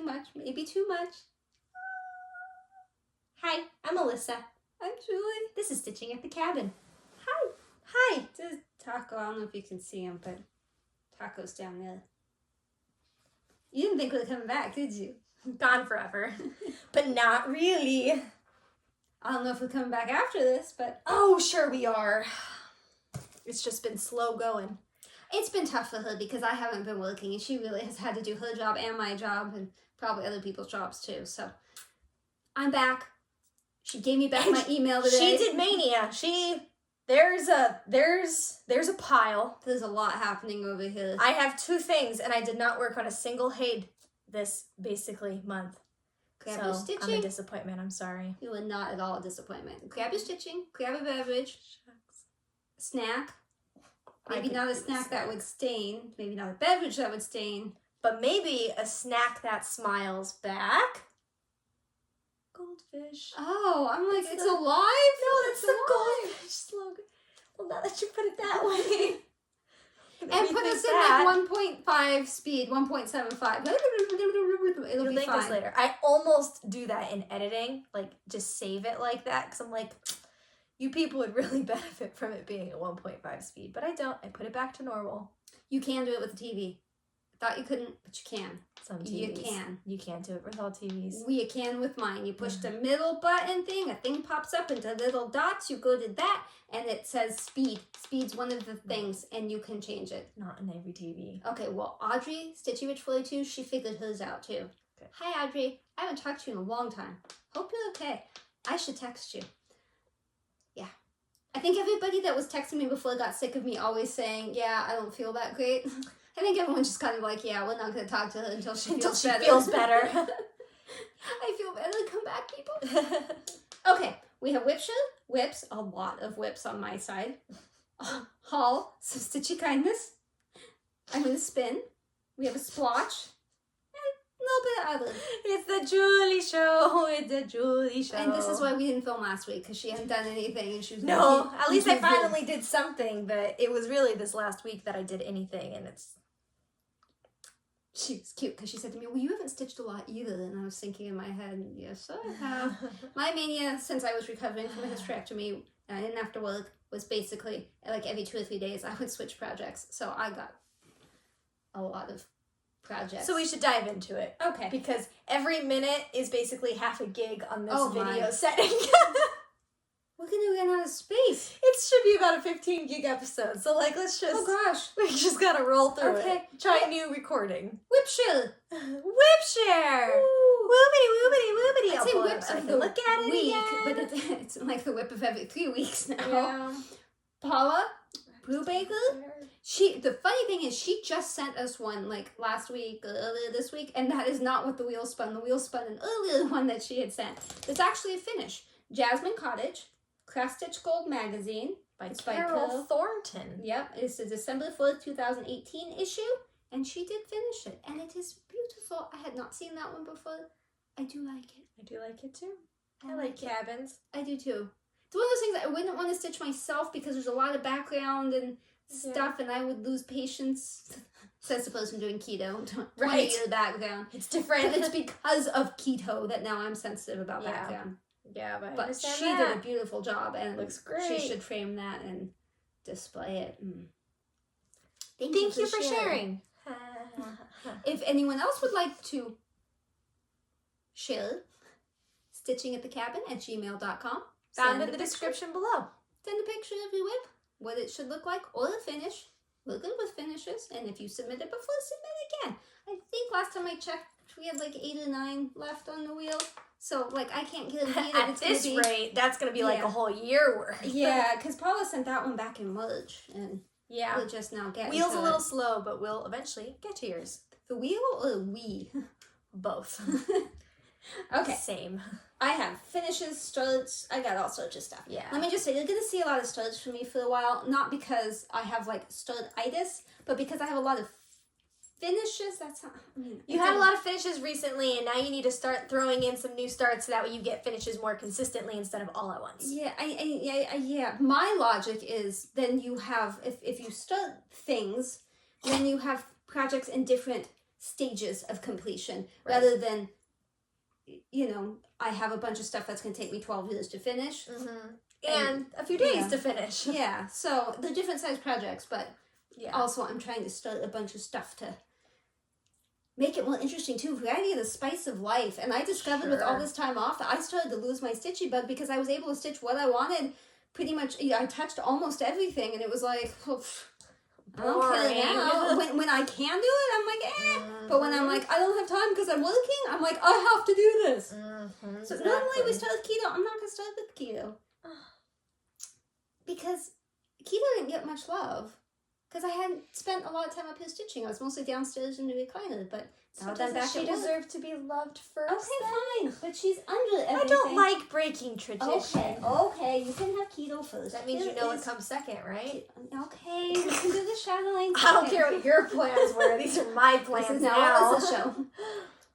much. Maybe too much. Hi, I'm Alyssa. I'm Julie. This is Stitching at the Cabin. Hi. Hi. This is Taco. I don't know if you can see him, but Taco's down there. You didn't think we were coming back, did you? Gone forever. But not really. I don't know if we're coming back after this, but... Oh, sure we are. It's just been slow going. It's been tough for her because I haven't been working and she really has had to do her job and my job and probably other people's jobs too. So I'm back. She gave me back my email today. She did Maynia. There's a pile. There's a lot happening over here. I have 2 things and I did not work on a single HAED this basically month. Grab your So stitching. I'm a disappointment. I'm sorry. You are not at all a disappointment. Grab your stitching. Grab a beverage. Shucks. Snack. I Maybe could not a do snack that would stain. Maybe not a beverage that would stain. But maybe a snack that smiles back. Goldfish. Oh, I'm like, it's the- alive? No, that's It's the alive. goldfish slogan. Well, now that you put it that way. And put us in like 1.5 speed, 1.75. It'll You'll be thank us fine. later. I almost do that in editing, like just save it like that, because I'm like, you people would really benefit from it being at 1.5 speed, but I don't. I put it back to normal. You can do it with the TV. Thought you couldn't, but you can. Some You TVs. can. You can't do it with all TVs. You can with mine. You push the middle button thing, a thing pops up into little dots, you go to that, and it says speed. Speed's one of the things, and you can change it. Not in every TV. Okay, well, Audrey, Stitchy Rouge 42, she figured hers out too. Okay. Hi, Audrey. I haven't talked to you in a long time. Hope you're okay. I should text you. Yeah. I think everybody that was texting me before got sick of me always saying, yeah, I don't feel that great. I think everyone's just kind of like, yeah, we're not going to talk to her until she feels better. feels better. I feel better. Come back, people. Okay, we have WIP SHARE, WIPs, a lot of WIPs on my side. Haul, some Stitchy Kindness. I'm going to spin. We have a splotch. And a little bit of other. It's the Julie show. It's the Julie show. And this is why we didn't film last week, because she hadn't done anything and she was No, at least I she was finally did something, but it was really this last week that I did anything, and it's... She was cute because she said to me, well, you haven't stitched a lot either. And I was thinking in my head, yes, I have. My mania, since I was recovering from a hysterectomy and I didn't have to work, was basically like every 2 or 3 days I would switch projects. So I got a lot of projects. So we should dive into it. Okay. Because every minute is basically half a gig on this Oh video my. setting. We're going to run out of space. It should be about a 15 gig episode. So like, let's just... Oh gosh. We just gotta roll through Okay. it. Try a new recording. WIP SHARE. WIP share! Woo. Woobity, woobity, woobity. I'd I'll say pull it WIP up so I of can the look at it week, again. but it's like the WIP of every 3 weeks now. Yeah. Paula Brubaker. The funny thing is she just sent us one like last week, earlier this week, and that is not what the wheel spun. The wheel spun an earlier one that she had sent. It's actually a finish. Jasmine Cottage, Craft Stitch Gold Magazine. By It's by Carol Carol. Thornton. Yep, it's the December 4th, 2018 issue, and she did finish it, and it is beautiful. I had not seen that one before. I do like it. I do like it too. I I like like it. cabins. I do too. It's one of those things that I wouldn't want to stitch myself because there's a lot of background and stuff, and I would lose patience. Says the person doing keto. Right. 20-year background. It's But different. it's because of keto that now I'm sensitive about Yeah. background. Yeah, but I But understand she that. did a beautiful job, and Looks great. she should frame that and display it. Thank you for sharing. If anyone else would like to share, StitchingAtTheCabin@gmail.com. Found in the description below. Send a picture of your WIP, what it should look like, or the finish. We're good with finishes, and if you submitted before, submit again. I think last time I checked, we had like 8 or 9 left on the wheel. So, like, I can't guarantee that At it's this gonna be... rate, that's going to be like Yeah. a whole year worth. Yeah, because Paula sent that one back in March, and Yeah. we're just now getting Wheel's to a little it. slow, but we'll eventually get to yours. The wheel or we? Both. Okay, Same. I have finishes, studs, I got all sorts of stuff. Yeah. Let me just say, you're going to see a lot of studs from me for a while, not because I have, like, stud-itis, but because I have a lot of finishes. That's not... I mean, You had a lot of finishes recently, and now you need to start throwing in some new starts so that way you get finishes more consistently instead of all at once. Yeah, yeah. My logic is then you have, if you start things, then you have projects in different stages of completion, Right. rather than, you know, I have a bunch of stuff that's going to take me 12 years to finish. And a few days to finish. Yeah, so they're different size projects, but Yeah. also I'm trying to start a bunch of stuff to make it more interesting too. Variety of the spice of life. And I discovered with all this time off that I started to lose my stitchy bug because I was able to stitch what I wanted. Pretty much, I touched almost everything, and it was like, I don't care now. When I can do it, I'm like, eh. But when I'm like, I don't have time because I'm working, I'm like, I have to do this. So normally we start with keto. I'm not going to start with keto. Because keto didn't get much love. Because I hadn't spent a lot of time up here stitching. I was mostly downstairs in the recliner, but now so I'm back she at work. deserve to be loved first? Okay, fine. But she's under everything. I don't like breaking tradition. Okay, you can have keto first. That means you know what comes second, right? Okay, we can do the Chatelaine. I don't care what your plans were. These are my plans This is now. not a show.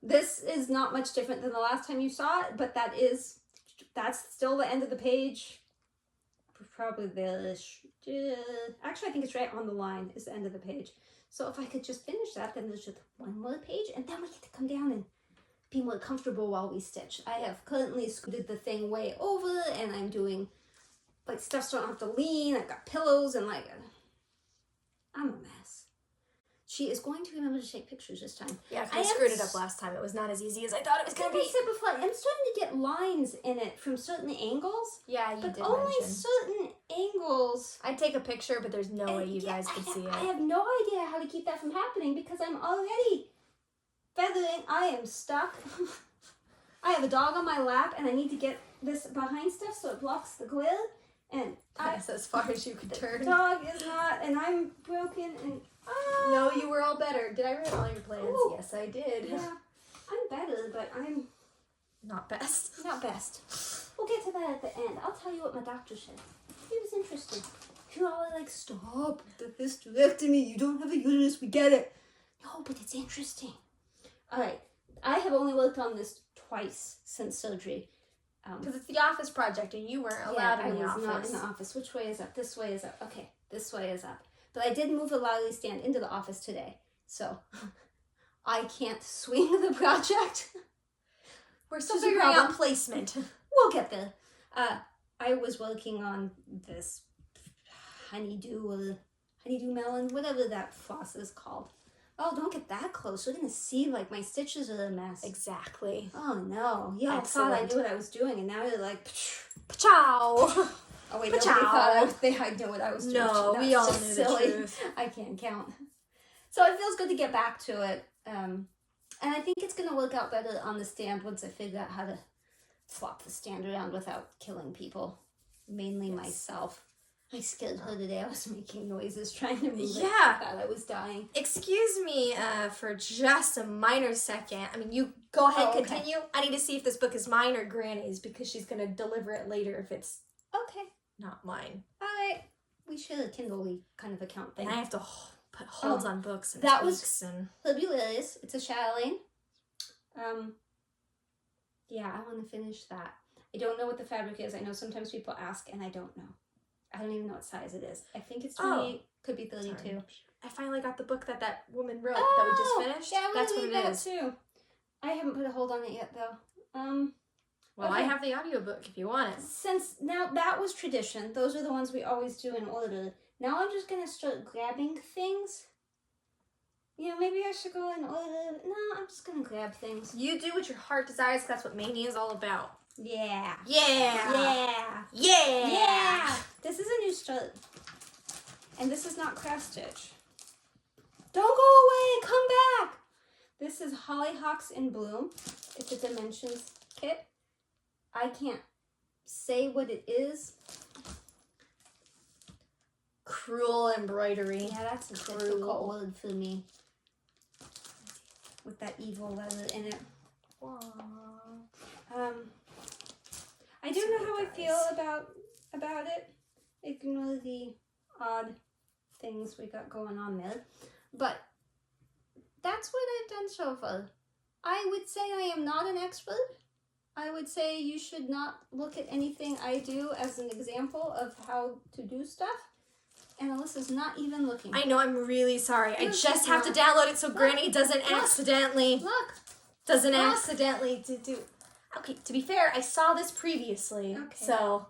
This is not much different than the last time you saw it, but that's still the end of the page. Probably this. Actually, I think it's right on the line is the end of the page. So if I could just finish that, then there's just one more page, and then we get to come down and be more comfortable while we stitch. I have currently scooted the thing way over, and I'm doing, like, stuff so I don't have to lean. I've got pillows, and, like, I'm a mess. She is going to remember to take pictures this time. Yeah, I screwed it up last time. It was not as easy as I thought it was going to be. Like I said before, I'm starting to get lines in it from certain angles. Yeah, you but did only mention. certain angles. I'd take a picture, but there's no way you guys could see it. I have no idea how to keep that from happening because I'm already feathering. I am stuck. I have a dog on my lap, and I need to get this behind stuff so it blocks the glare. And that's as far as you could turn. The dog is not, and I'm broken, and no, you were all better. Did I ruin all your plans? Ooh. Yes, I did. Yeah, I'm better, but I'm not best. Not best. We'll get to that at the end. I'll tell you what my doctor said. It was interesting. You're all like, stop the hysterectomy. You don't have a uterus. We get it. No, but it's interesting. All right. I have only worked on this twice since surgery. Because it's the office project, and you weren't allowed in the office. I was not in the office. Which way is up? This way is up. Okay, this way is up. But I did move the lolly stand into the office today, so I can't swing the project. We're still figuring out placement. We'll get there. I was working on this honeydew melon, whatever that floss is called. Oh, don't get that close. We're going to see, like, my stitches are a mess. Exactly. Oh, no. Yeah, I thought I knew what I was doing, and now you're like, Pachow. Oh, wait, nobody thought I knew what I was doing. No, we all knew silly. the truth. I can't count. So it feels good to get back to it. And I think it's going to work out better on the stand once I figure out how to flop the stand around without killing people. Mainly myself. I scared her today. I was making noises trying to move it. I thought I was dying. Excuse me for just a minor second. I mean, you go ahead, continue. I need to see if this book is mine or Granny's because she's going to deliver it later if it's not mine. All right. We share a Kindle kind of account thing. And I have to put holds on books and that tweaks and... Mirabilia. It's a Chatelaine. Yeah, I want to finish that. I don't know what the fabric is. I know sometimes people ask, and I don't know. I don't even know what size it is. I think it's 28, could be 32. Sorry. I finally got the book that woman wrote that we just finished. Yeah, that's what it is. Too. I haven't put a hold on it yet, though. Well, I have the audiobook if you want it. Since now that was tradition, those are the ones we always do in order. Now I'm just going to start grabbing things. Yeah, maybe I should go in order. No, I'm just going to grab things. You do what your heart desires, 'cause that's what Maynia is all about. Yeah. Yeah. Yeah. Yeah. Yeah. This is a new start. And this is not craft stitch. Don't go away. Come back. This is Hollyhocks in Bloom. It's a Dimensions kit. I can't say what it is. Cruel embroidery. Yeah, that's a difficult word for me. With that evil letter in it. I don't know how I feel about it. Ignore the odd things we got going on there. But that's what I've done so far. I would say I am not an expert. I would say you should not look at anything I do as an example of how to do stuff. And Alyssa's not even looking. I know, I'm really sorry. I No, just she's have to not. download it so Look, Granny doesn't look, accidentally... Look. Doesn't Look. accidentally do... Okay, to be fair, I saw this previously. Okay. So,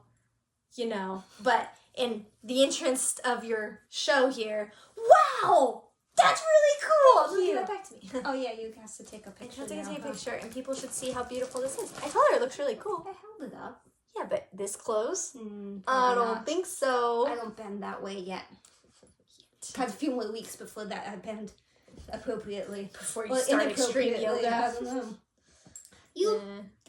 you know. But in the interest of your show here... Wow! That's really cool! Thank you. Give that back to me. Oh yeah, you have to take a I picture. have to now, take a huh? picture, and people should see how beautiful this is. I told her it looks really cool. I held it up. Yeah, but this close? I Probably don't not. think so. I don't bend that way yet. Got a few more weeks before that I bend appropriately. Before you start extreme inappropriately, yoga. I don't know. You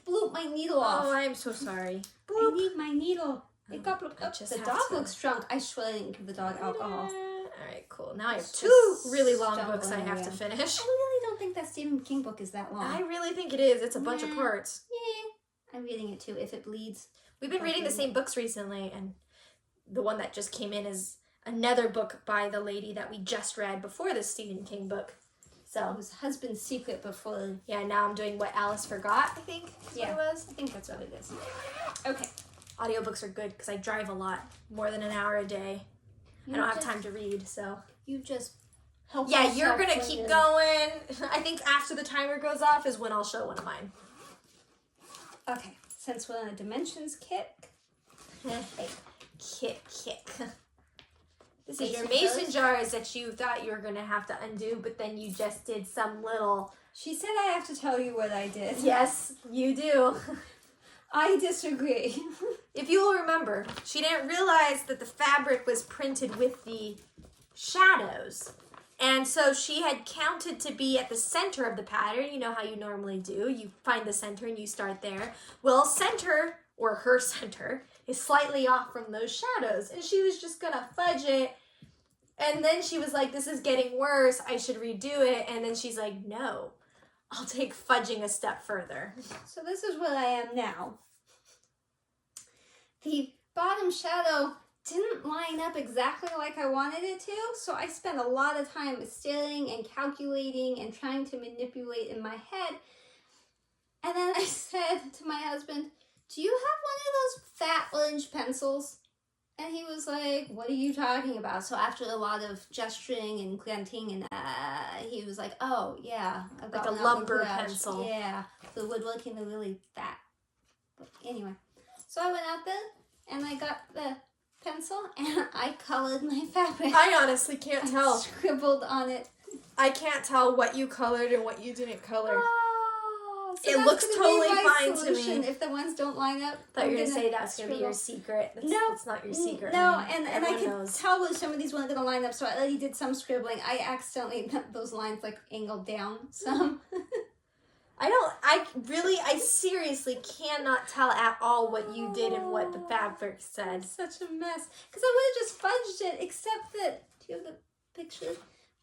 blew my needle off. Oh, I'm so sorry. I need my needle. It got blooped up. just The have dog to- looks drunk. I swear I didn't give the dog alcohol. Alright, cool. Now I have It's two just really long stumbling books I have to around. finish. I really don't think that Stephen King book is that long. I really think it is. It's a bunch of Yeah. parts. Yeah, I'm reading it too. If it bleeds. We've been reading the same books recently, and the one that just came in is another book by the lady that we just read before the Stephen King book. It So, was Husband's Secret before. yeah, now I'm doing What Alice Forgot, I think is Yeah. what it was. I think that's what it is. Okay. Audiobooks are good because I drive a lot, more than an hour a day. I don't have time to read, so. You just help Yeah, yourself you're gonna when keep you're- going. I think after the timer goes off is when I'll show one of mine. Okay, since we're on a dimensions kick. Kick. This Face is your your mason toes. jars that you thought you were gonna have to undo, but then you just did some little. She said I have to tell you what I did. Yes, you do. I disagree. If you will remember, she didn't realize that the fabric was printed with the shadows. And so she had counted to be at the center of the pattern. You know how you normally do. You find the center and you start there. Well, center, or her center, is slightly off from those shadows. And she was just gonna fudge it. And then she was like, this is getting worse. I should redo it. And then she's like, no, I'll take fudging a step further. So this is where I am now. The bottom shadow didn't line up exactly like I wanted it to, so I spent a lot of time staring and calculating and trying to manipulate in my head. And then I said to my husband, do you have one of those fat orange pencils? And he was like, what are you talking about? So after a lot of gesturing and grunting, and he was like, oh, yeah. I've got Like a one out in the lumber garage." pencil. Yeah, the woodworking, they're really fat. But anyway, so I went out there, and I got the pencil, and I colored my fabric. I honestly can't tell. Scribbled on it. I can't tell what you colored and what you didn't color. Oh, so It that's looks gonna be totally my fine to solution. me. If the ones don't line up, I thought you were I'm gonna say that's gonna be your scribble. secret. That's, No, that's not your secret. No, honey. and I Everyone could knows. tell when some of these weren't gonna line up, so I already did some scribbling. I accidentally those lines like angled down some. I seriously cannot tell at all what you did and what the fabric said. Such a mess. Because I would have just fudged it, except that, do you have the picture?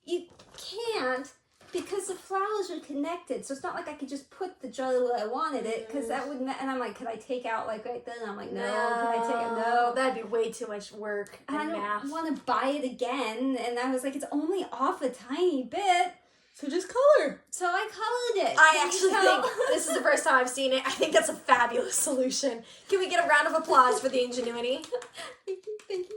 You can't, because the flowers are connected. So it's not like I could just put the jar where I wanted it, because that would, and I'm like, could I take out like right then? And I'm like, no, can I take it? No. That'd be way too much work and I math. don't want to buy it again. And I was like, it's only off a tiny bit. So just color. So I colored it. I Can you actually tell? think this is the first time I've seen it. I think that's a fabulous solution. Can we get a round of applause for the ingenuity? Thank you, thank you.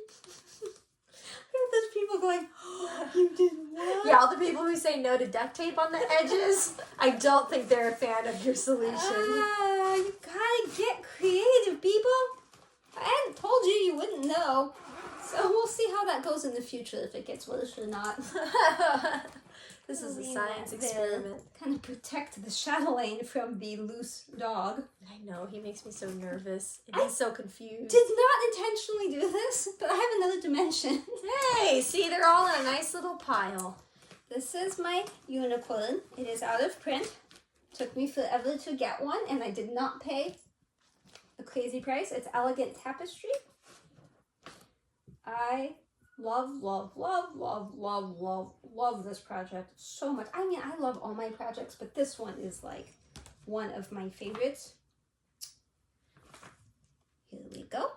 I have those people going, oh, you did what? Yeah, all the people who say no to duct tape on the edges, I don't think they're a fan of your solution. You gotta get creative, people. I hadn't told you, you wouldn't know. So we'll see how that goes in the future, if it gets worse or not. This is a science experiment. Kind of protect the Chatelaine from the loose dog. I know, he makes me so nervous. And he's so confused. Did not intentionally do this, but I have another dimension. Hey, see, they're all in a nice little pile. This is my unicorn. It is out of print. Took me forever to get one, and I did not pay a crazy price. It's Elegant Tapestry. I love this project so much. I mean, I love all my projects, but this one is like one of my favorites. Here we go.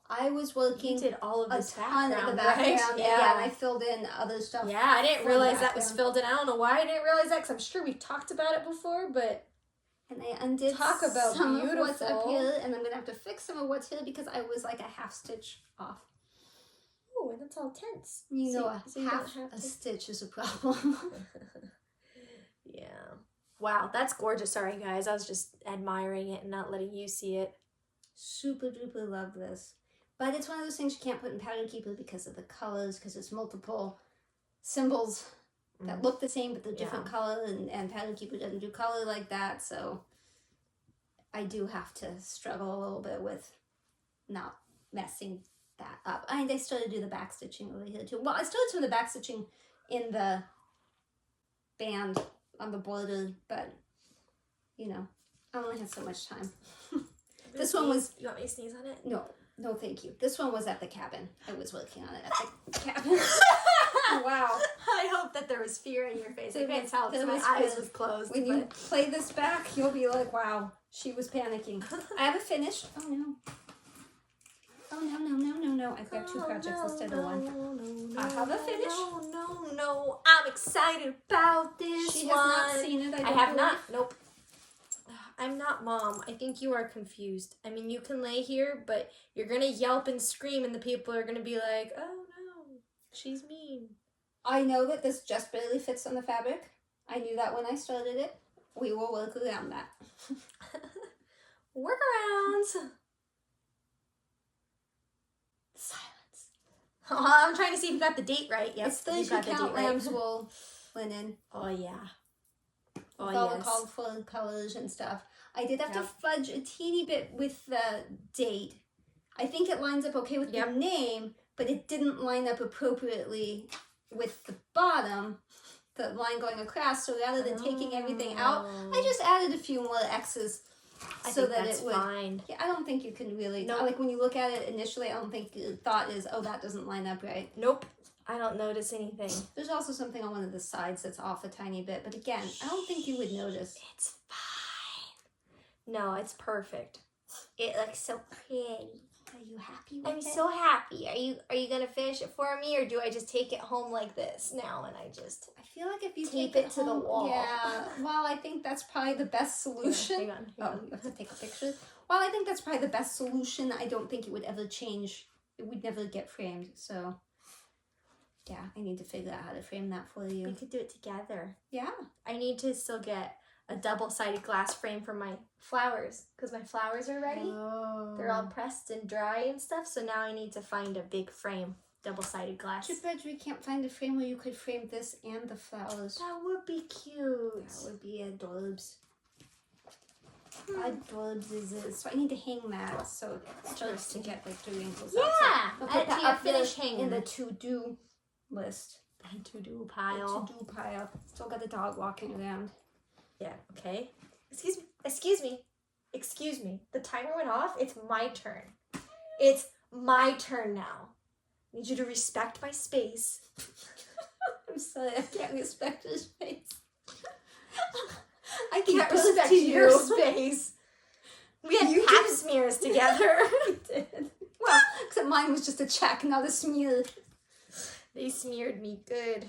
I was working You did all of a this ton of the background, background. right? Yeah, and I filled in other stuff. Yeah, I didn't from realize the that was background. filled in. I don't know why I didn't realize that, because I'm sure we've talked about it before, but And I undid Talk about some of what's up beautiful. here, and I'm gonna have to fix some of what's here because I was like a half stitch off. ooh, and it's all tense. You know, so you half don't have a to... stitch is a problem. Yeah. Wow, that's gorgeous. Sorry, guys. I was just admiring it and not letting you see it. Super duper love this. But it's one of those things you can't put in Pattern Keeper because of the colors, because it's multiple symbols that look the same, but they're different color, and Pattern Keeper doesn't do color like that, so I do have to struggle a little bit with not messing that up. I still do the back stitching over here too. Well, I still do the back stitching in the band on the border, but you know, I only had so much time. This one was... You want me to sneeze on it? No, thank you. This one was at the cabin. I was working on it at the cabin. Wow. I hope that there was fear in your face. I can't tell because my eyes was closed. When you play this back, you'll be like, wow, she was panicking. I have it finished. Oh, no. Oh, no. I've got two projects instead of one. I have it finished. No. I'm excited about this She one. has not seen it. I have not. Nope. I'm not Mom. I think you are confused. I mean, you can lay here, but you're going to yelp and scream, and the people are going to be like, oh, no, she's mean. I know that this just barely fits on the fabric. I knew that when I started it. We will work around that. Workarounds. Silence. I'm trying to see if you got the date right. Yes, It's 30 count lamb's wool linen. Oh, yeah. Oh, all the yes. colorful colors and stuff. I did have to fudge a teeny bit with the date. I think it lines up okay with the name, but it didn't line up appropriately with the bottom, the line going across. So rather than taking everything out, I just added a few more X's so that it would. Fine. Yeah, I don't think you can really. No. Like when you look at it initially, I don't think the thought is, oh, that doesn't line up right. Nope. I don't notice anything. There's also something on one of the sides that's off a tiny bit, but again, I don't think you would notice. It's fine. No, it's perfect. It looks so pretty. Are you happy with I'm it? so happy. Are you gonna finish it for me, or do I just take it home like this now and I just... I feel like if you tape take it to the wall. Yeah, well, I think that's probably the best solution. Hang on. Oh, you have to take a picture. Well, I think that's probably the best solution. I don't think it would ever change. It would never get framed, so... Yeah, I need to figure out how to frame that for you. We could do it together. Yeah. I need to still get a double-sided glass frame for my flowers, because my flowers are ready. Oh. They're all pressed and dry and stuff, so now I need to find a big frame, double-sided glass. Too bad we can't find a frame where you could frame this and the flowers. That would be cute. That would be adorbs. Adorbs is it. So I need to hang that so it starts to get like the wrinkles out. Yeah! So I'll put that up finish there hanging. in the to-do list. To-do pile. The to-do pile. Still got the dog walking around. Yeah, okay. Excuse me. The timer went off. It's my turn. It's my turn now. I need you to respect my space. I'm sorry, I can't respect your space. I can't respect your space. We had pap smears together. We did. Well, except mine was just a check, not a smear. They smeared me good.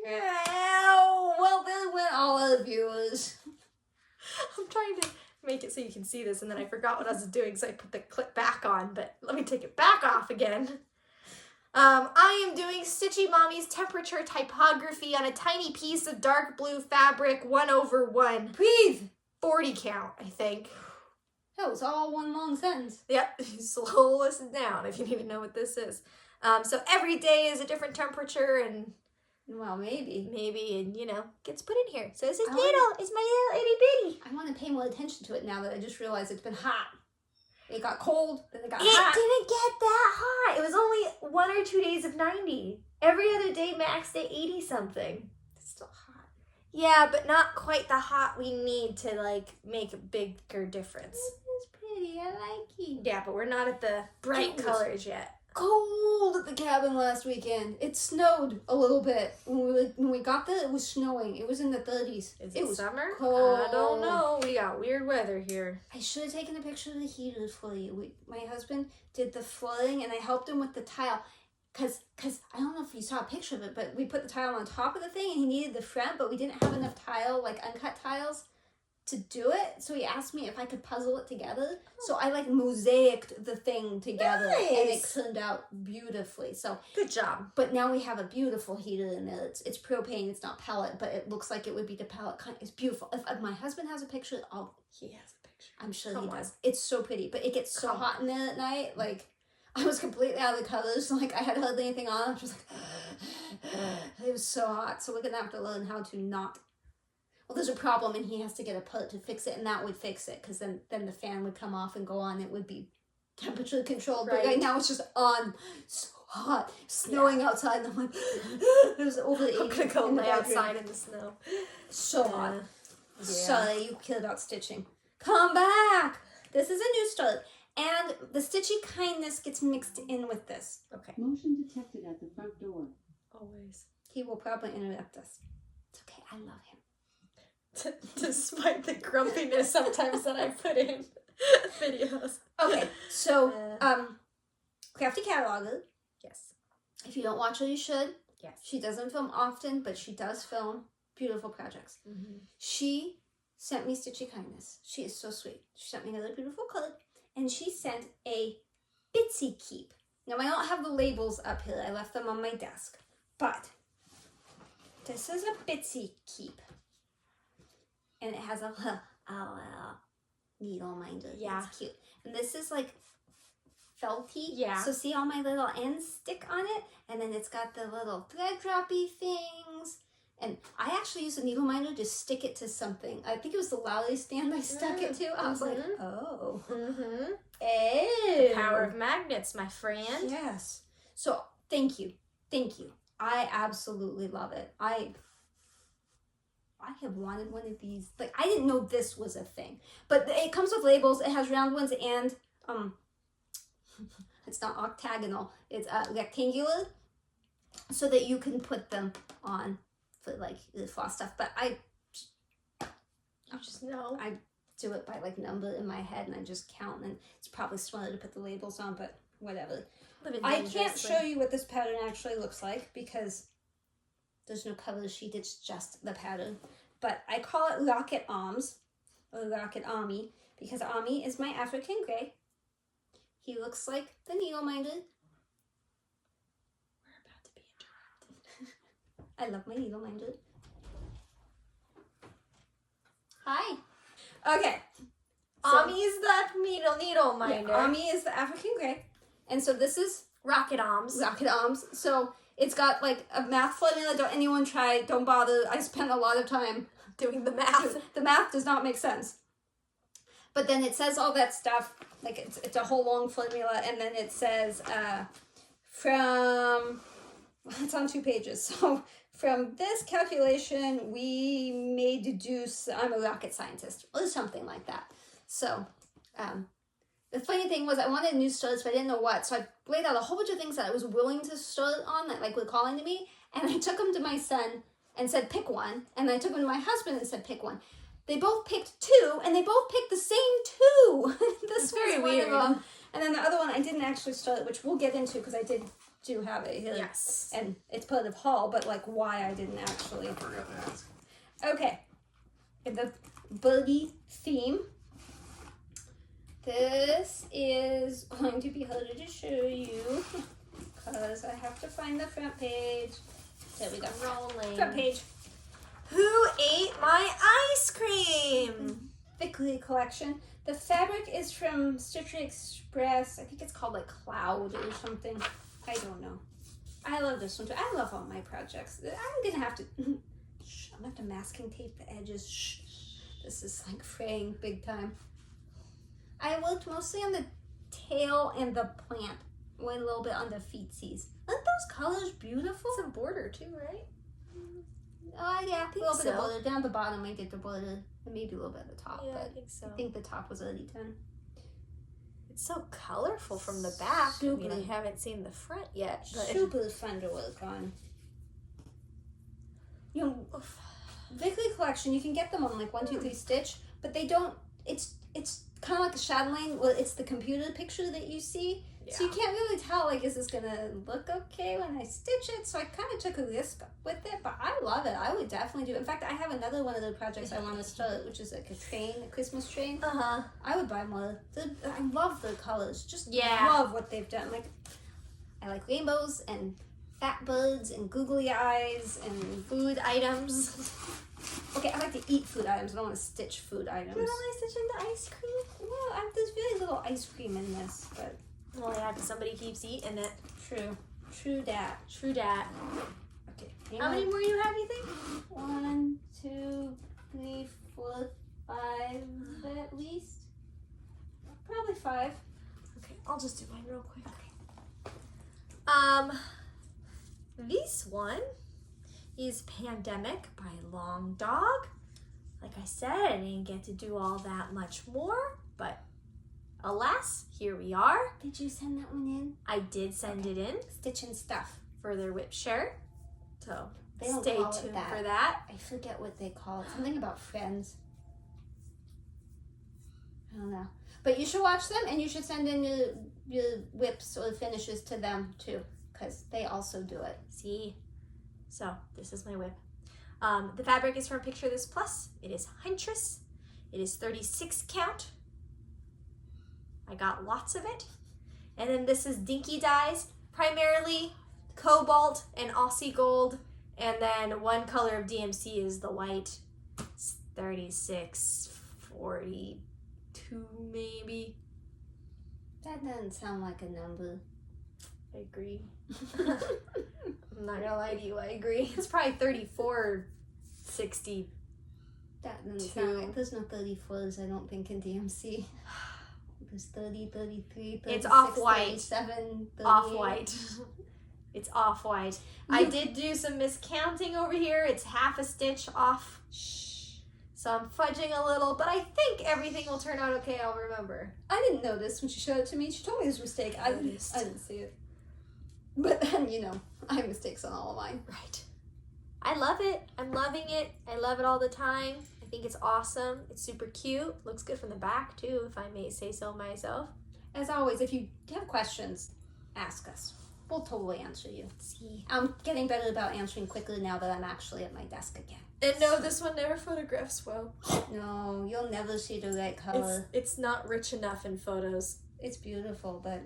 Ow. Well, then went all our viewers. I'm trying to make it so you can see this, and then I forgot what I was doing, so I put the clip back on, but let me take it back off again. I am doing Stitchy Mommy's temperature typography on a tiny piece of dark blue fabric, 1/1. Breathe. 40 count, I think. That was all one long sentence. Yep, slow listen down if you need to know what this is. So every day is a different temperature, and well, maybe, and you know, gets put in here. So it's my little itty bitty. I want to pay more attention to it now that I just realized it's been hot. It got cold, then it got hot. It didn't get that hot. It was only 1 or 2 days of 90. Every other day maxed at 80 something. It's still hot. Yeah, but not quite the hot we need to like make a bigger difference. It's pretty. I like it. Yeah, but we're not at the bright colors yet. Cold at the cabin last weekend. It snowed a little bit. When we got there, it was snowing. It was in the 30s. It was summer? Cold. I don't know. We got weird weather here. I should have taken a picture of the heaters for you. My husband did the flooring, and I helped him with the tile. Cause I don't know if you saw a picture of it, but we put the tile on top of the thing, and he needed the front, but we didn't have enough tile, like uncut tiles, to do it. So he asked me if I could puzzle it together. So I like mosaicked the thing together, and it turned out beautifully. So good job. But now we have a beautiful heater in there. It's propane. It's not pellet, but it looks like it would be the pellet kind. It's beautiful. If my husband has a picture, he has a picture. I'm sure he does. It's so pretty, but it gets so hot in there at night. Like I was completely out of the colors. Like I had hardly anything on. I was just like, it was so hot. So we're gonna have to learn how to not. Well, there's a problem, and he has to get a pellet to fix it, and that would fix it, because then the fan would come off and go on. It would be temperature controlled, but right now it's just on. So hot, snowing outside, and I'm like, it was over 80. I'm gonna go lay outside in the snow. So hot. Yeah. Sorry, you killed out stitching. Come back. This is a new start, and the Stitchy kindness gets mixed in with this. Okay. Motion detected at the front door. Always. He will probably interrupt us. It's okay. I love him. Despite the grumpiness sometimes that I put in videos. Okay, so Crafty Cataloger. Yes. If you don't watch her, you should. Yes. She doesn't film often, but she does film beautiful projects. Mm-hmm. She sent me Stitchy kindness. She is so sweet. She sent me another beautiful card, and she sent a Bitsy Keep. Now I don't have the labels up here. I left them on my desk, but this is a Bitsy Keep. And it has a needle minder. Yeah. It's cute. And this is like felty. Yeah. So see all my little ends stick on it? And then it's got the little thread droppy things. And I actually used a needle minder to stick it to something. I think it was the Lowry stand I stuck it to. I was like, oh. Mm-hmm. Oh. The power of magnets, my friend. Yes. So thank you. Thank you. I absolutely love it. I have wanted one of these. Like, I didn't know this was a thing. But it comes with labels. It has round ones and, it's not octagonal. It's rectangular. So that you can put them on for, like, the floss stuff. But I just know. I do it by, like, number in my head. And I just count. And it's probably smarter to put the labels on. But whatever. I can't show you what this pattern actually looks like. Because there's no cover sheet, it's just the pattern. But I call it Rocket Arms, or Rocket Ami, because Ami is my African grey. He looks like the needle minder. We're about to be interrupted. I love my needle minder. Hi. Okay. So, Ami is the needle minder. Yeah, Ami is the African grey. And so this is Rocket Arms. Rocket Arms. So it's got like a math formula. Don't anyone try. Don't bother. I spent a lot of time doing the math. The math does not make sense. But then it says all that stuff. Like it's a whole long formula. And then it says it's on 2 pages. So from this calculation, we may deduce I'm a rocket scientist or something like that. So the funny thing was I wanted new starts, but I didn't know what. So I laid out a whole bunch of things that I was willing to start on that like were calling to me. And I took them to my son and said, pick one. And I took them to my husband and said, pick one. They both picked 2, and they both picked the same 2. This very was weird. One of them. And then the other one I didn't actually start, which we'll get into because I do have it here. Yes. And it's part of haul, but like why I didn't actually. I forgot to ask. Okay. The birdie theme. This is going to be harder to show you because I have to find the front page. There we go. Rolling. Front page. Who ate my ice cream? Thickly collection. The fabric is from Stitchy Express. I think it's called like Cloud or something. I don't know. I love this one too. I love all my projects. I'm gonna have to. Shh, I'm gonna have to masking tape the edges. Shh. This is like fraying big time. I worked mostly on the tail and the plant. Went a little bit on the feetsies. Aren't those colors beautiful? Some border too, right? Yeah, a little bit so. of border. Down the bottom I did the border. And maybe a little bit at the top. Yeah, but I think so. I think the top was already done. It's so colorful from the back. Super. I mean, I haven't seen the front yet. But Super fun to work on. You know, Victory Collection, you can get them on like 1, 2, 3 Stitch, but they don't. It's kind of like a Chatelaine. Well, it's the computer picture that you see. So you can't really tell, like, is this gonna look okay when I stitch it? So I kind of took a risk with it, but I love it. I would definitely do it. In fact, I have another one of the projects I want to start, which is like a train, a Christmas train. I would buy more. I love the colors. Just love what they've done. Like, I like rainbows and fat birds and googly eyes and food items. Okay, I like to eat food items. I don't want to stitch food items. You don't like stitching the ice cream? Well, there's very little ice cream in this, but... Well, yeah, because somebody keeps eating it. True dat. True dat. Okay. How many more you have, you think? 1, 2, 3, 4, 5 at least. Probably 5. Okay, I'll just do mine real quick. This one is Pandemic by Long Dog. Like I said, I didn't get to do all that much more, but alas, here we are. Did you send that one in? I did send it in. Stitching stuff. For their WIP share. So they don't stay call tuned it that. for that. I forget what they call it. Something about friends. I don't know. But you should watch them, and you should send in your WIPs or finishes to them too, because they also do it. See? So this is my WIP. The fabric is from Picture This Plus. It is Huntress. It is 36 count. I got lots of it. And then this is Dinky Dyes, primarily Cobalt and Aussie Gold. And then one color of DMC is the white. It's 36, 42 maybe. That doesn't sound like a number. I agree. I'm not gonna lie to you, I agree. It's probably 34, 60. That doesn't sound like, there's no 34s, I don't think, in DMC. There's 30, 33, 36, It's off-white. 37, 38. Off-white. It's off-white. I did do some miscounting over here. It's half a stitch off. Shh. So I'm fudging a little, but I think everything will turn out okay. I'll remember. I didn't notice when she showed it to me. She told me it was a mistake. I didn't see it. But then, you know, I have mistakes on all of mine. Right. I love it. I'm loving it. I love it all the time. I think it's awesome. It's super cute. Looks good from the back, too, if I may say so myself. As always, if you have questions, ask us. We'll totally answer you. See. I'm getting better about answering quickly now that I'm actually at my desk again. And no, this one never photographs well. No, you'll never see the right color. It's not rich enough in photos. It's beautiful, but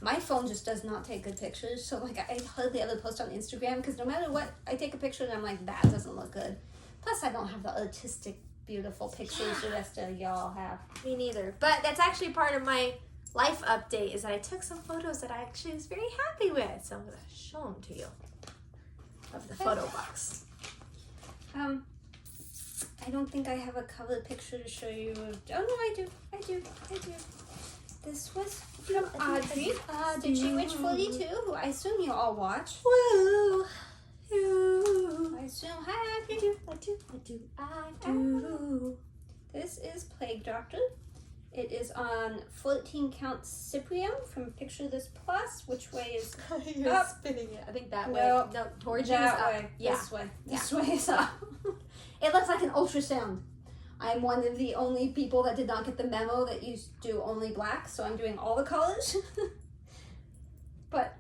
my phone just does not take good pictures. So, like, I hardly ever post on Instagram because no matter what, I take a picture and I'm like, that doesn't look good. Plus, I don't have the artistic, beautiful pictures the rest of y'all have. Me neither. But that's actually part of my life update is that I took some photos that I actually was very happy with. So I'm going to show them to you of the photo box. I don't think I have a cover picture to show you. Oh, no, I do. This was from Audrey, Stitching Witch 42, who I assume you all watch. Woo! I assume, hi, Audrey. I do. This is Plague Doctor. It is on 14 count Cyprium from Picture This Plus. Which way is You're up? spinning it. I think that way. No, No, towards you is that up. way. Yeah. This way. This way is up. It looks like an ultrasound. I'm one of the only people that did not get the memo that you do only black, so I'm doing all the colors. But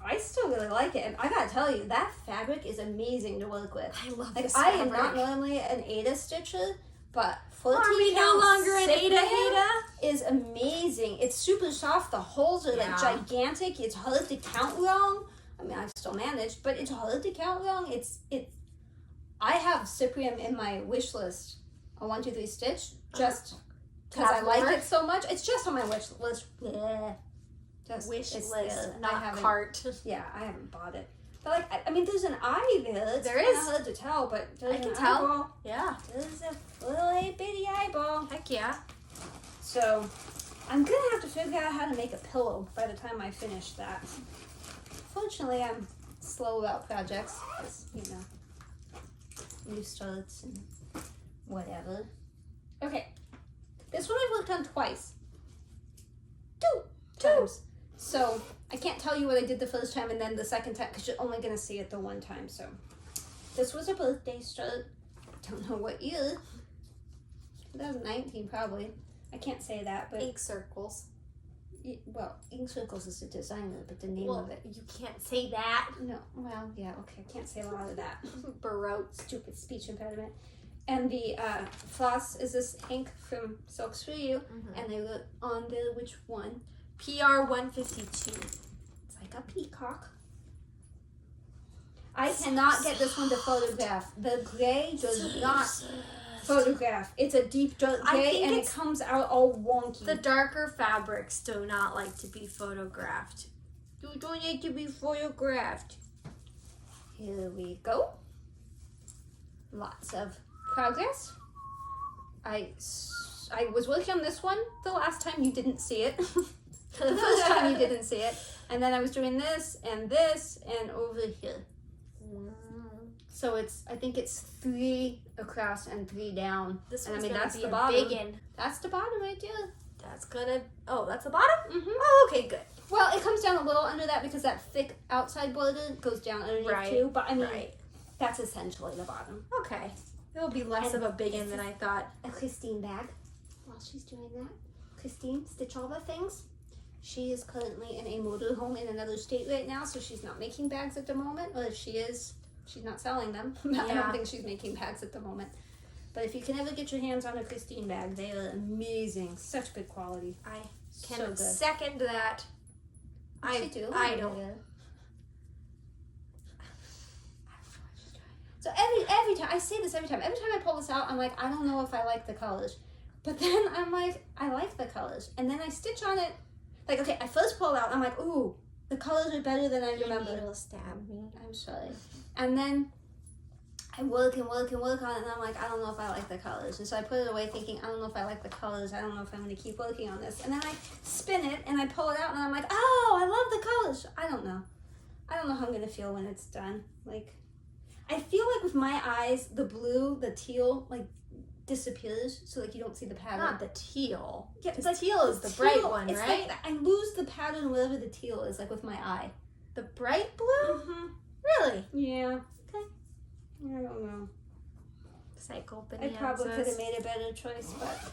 I still really like it, and I gotta tell you, that fabric is amazing to work with. I love Like, this I fabric. am not normally an Ada stitcher, but 14 Are we no count longer an Ada Cyprium Ada? is amazing. It's super soft. The holes are like gigantic. It's hard to count wrong. I mean, I've still managed, but it's hard to count wrong. I have Cyprium in my wish list. A 1, 2, 3 stitch, just because I like it so much. It's just on my wish list. Bleh. Just Wish it's list, there. not cart. Yeah, I haven't bought it. But like, I mean, there's an eye there. It's There is. hard to tell, but there's I can an tell. eyeball. Yeah. There's a little itty bitty eyeball. Heck yeah. So I'm gonna have to figure out how to make a pillow by the time I finish that. Fortunately, I'm slow about projects, because, you know, new starts and whatever. Okay, this one I've worked on twice. Two times. So I can't tell you what I did the first time and then the second time because you're only gonna see it the one time. So this was a birthday start. Don't know what year. 2019 probably. I can't say that, but Ink circles. well, Ink Circles is the designer, but the name of it. You can't say that. No, well, yeah, okay, I can't say a lot of that. Baroque. Stupid speech impediment. And the floss is this ink from Silks for You, and they look on the which one? PR 152. It's like a peacock. I cannot get this one to photograph. The gray does not photograph. It's a deep dark gray, and it comes out all wonky. The darker fabrics do not like to be photographed. You don't need to be photographed. Here we go. Lots of progress. I was working on this one the last time you didn't see it. The first time you didn't see it. And then I was doing this and over here. So I think it's 3 across and 3 down. This and one's that's be the a bottom. big one. That's the bottom right there. That's gonna. Oh, that's the bottom. Oh, okay, good. Well, it comes down a little under that because that thick outside border goes down underneath too. But I mean, that's essentially the bottom. Okay, it'll be less of a big one than I thought. A Christine bag. While she's doing that, Christine, Stitch All the Things. She is currently in a motorhome in another state right now, so she's not making bags at the moment. Or if she is, she's not selling them. I don't think she's making bags at the moment. But if you can ever get your hands on a Christine bag, they are amazing. Such good quality. I can second that. I do. I don't. So every time I say this every time I pull this out, I'm like, I don't know if I like the colors. But then I'm like, I like the colors. And then I stitch on it. Like, okay, I first pull it out, I'm like, ooh, the colors are better than I remember. It'll stab me. I'm sorry. And then I work on it, and I'm like, I don't know if I like the colors. And so I put it away thinking, I don't know if I like the colors. I don't know if I'm going to keep working on this. And then I spin it, and I pull it out, and I'm like, oh, I love the colors. I don't know how I'm going to feel when it's done. Like, I feel like with my eyes, the blue, the teal, like, disappears, so like you don't see the pattern. Not the teal. Yeah, the teal is the bright one, it's right? Like I lose the pattern whatever the teal is, like with my eye. The bright blue? Really? Yeah. Okay. I don't know. Psycho I bananas. probably could have made a better choice, but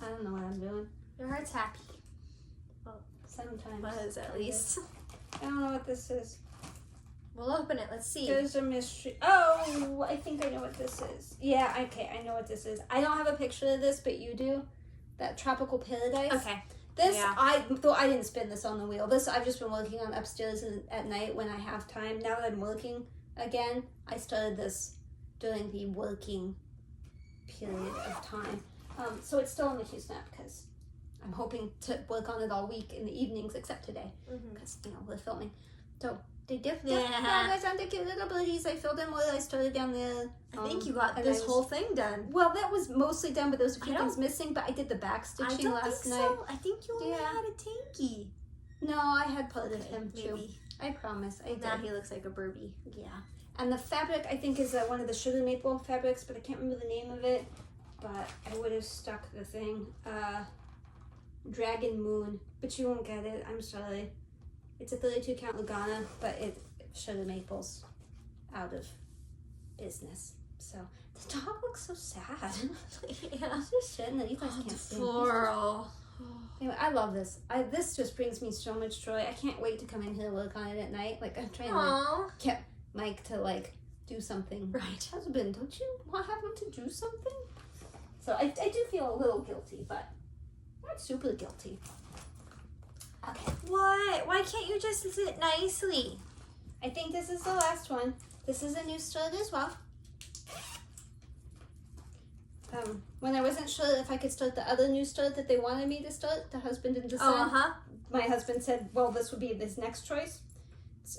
I don't know what I'm doing. Your heart's happy. Well, sometimes. Was at least. I don't know what this is. We'll open it. Let's see. There's a mystery. Oh, I think I know what this is. Yeah, okay, I know what this is. I don't have a picture of this, but you do. That tropical paradise. Okay. This, I didn't spin this on the wheel. This I've just been working on upstairs at night when I have time. Now that I'm working again, I started this during the working period of time. So it's still in the Q snap because I'm hoping to work on it all week in the evenings except today because we're filming. So they definitely guys on the cute little birdies. I filled in what I started down there. I think you got this whole thing done. Well, that was mostly done, but there was a few things missing. But I did the back stitching last night. I think you only had a tanky. No, I had part of him too. Maybe. I promise. I did. Now he looks like a Burby. Yeah. And the fabric, I think, is one of the sugar maple fabrics, but I can't remember the name of it. But I would have stuck the thing. Dragon Moon. But you won't get it. I'm sorry. It's a 32 count Lugana, but sugar maple's out of business. So the dog looks so sad. Yeah. It's just sad that you guys can't see. Floral. Anyway, I love this. This just brings me so much joy. I can't wait to come in here and work on it at night. Like I'm trying to get Mike to do something. Right. Husband, don't you want to have him to do something? So I do feel a little guilty, but not super guilty. Okay. What? Why can't you just sit nicely? I think this is the last one. This is a new start as well. When I wasn't sure if I could start the other new start that they wanted me to start, the husband and the son, my husband said, well, this would be this next choice. It's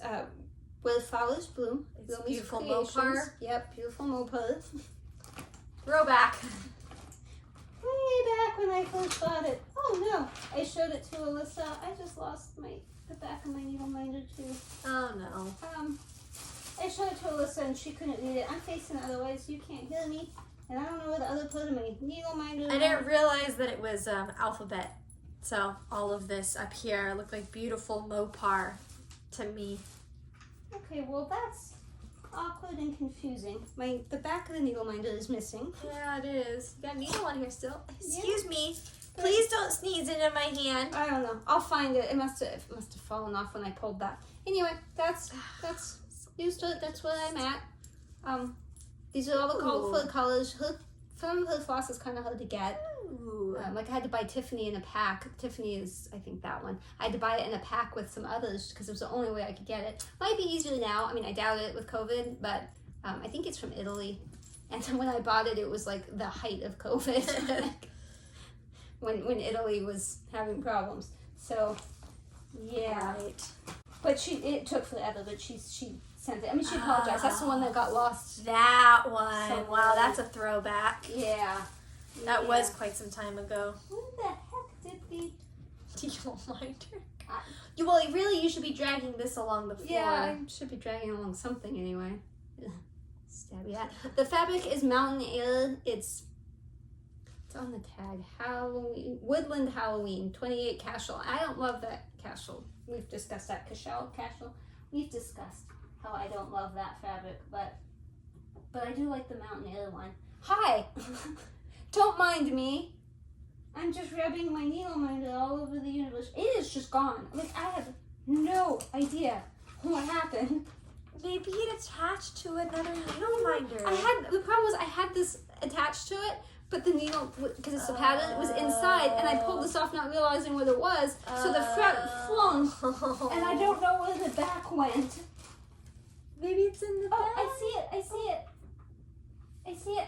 Where Flowers Bloom. It's beautiful Mopar. Yep, beautiful Mopar. Throwback. Way back when I first bought it. Oh no, I showed it to Alyssa. I just lost the back of my needle minder too. Oh no. I showed it to Alyssa and she couldn't read it. I'm facing it, otherwise you can't hear me. And I don't know where the other part of my needle minder is. I didn't realize that it was alphabet. So all of this up here looked like beautiful Mopar to me. Okay, well that's awkward and confusing. The back of the needle minder is missing. Yeah, it is. You got a needle on here still. Excuse me. Please don't sneeze into my hand. I don't know. I'll find it. It must have fallen off when I pulled that. Anyway, that's used to it. That's where I'm at. These are all the colorful colors. Some of her floss is kind of hard to get. Like I had to buy Tiffany in a pack. Tiffany is, I think, that one. I had to buy it in a pack with some others because it was the only way I could get it. Might be easier now. I mean, I doubt it with COVID, but I think it's from Italy. And then when I bought it, it was like the height of COVID. when Italy was having problems. So, yeah. Right. But it took forever, but she sent it. I mean, she apologized. That's the one that got lost. That one. So wow, that's a throwback. Yeah. That was quite some time ago. When the heck did the... Do you don't mind her? Well, really, you should be dragging this along the floor. Yeah, I should be dragging along something anyway. Stabby hat. The fabric is Mountain Air. It's on the tag. Halloween, Woodland Halloween, 28 casual. I don't love that casual. We've discussed that. Casual. We've discussed how I don't love that fabric, but I do like the Mountain Air one. Hi! Don't mind me. I'm just rubbing my needle minder all over the universe. It is just gone. Like, I have no idea what happened. Maybe it attached to another needle minder. The problem was I had this attached to it, but the needle, because it's a pattern, it was inside, and I pulled this off not realizing what it was, so the front flung, and I don't know where the back went. Maybe it's in the back. Oh, I see it.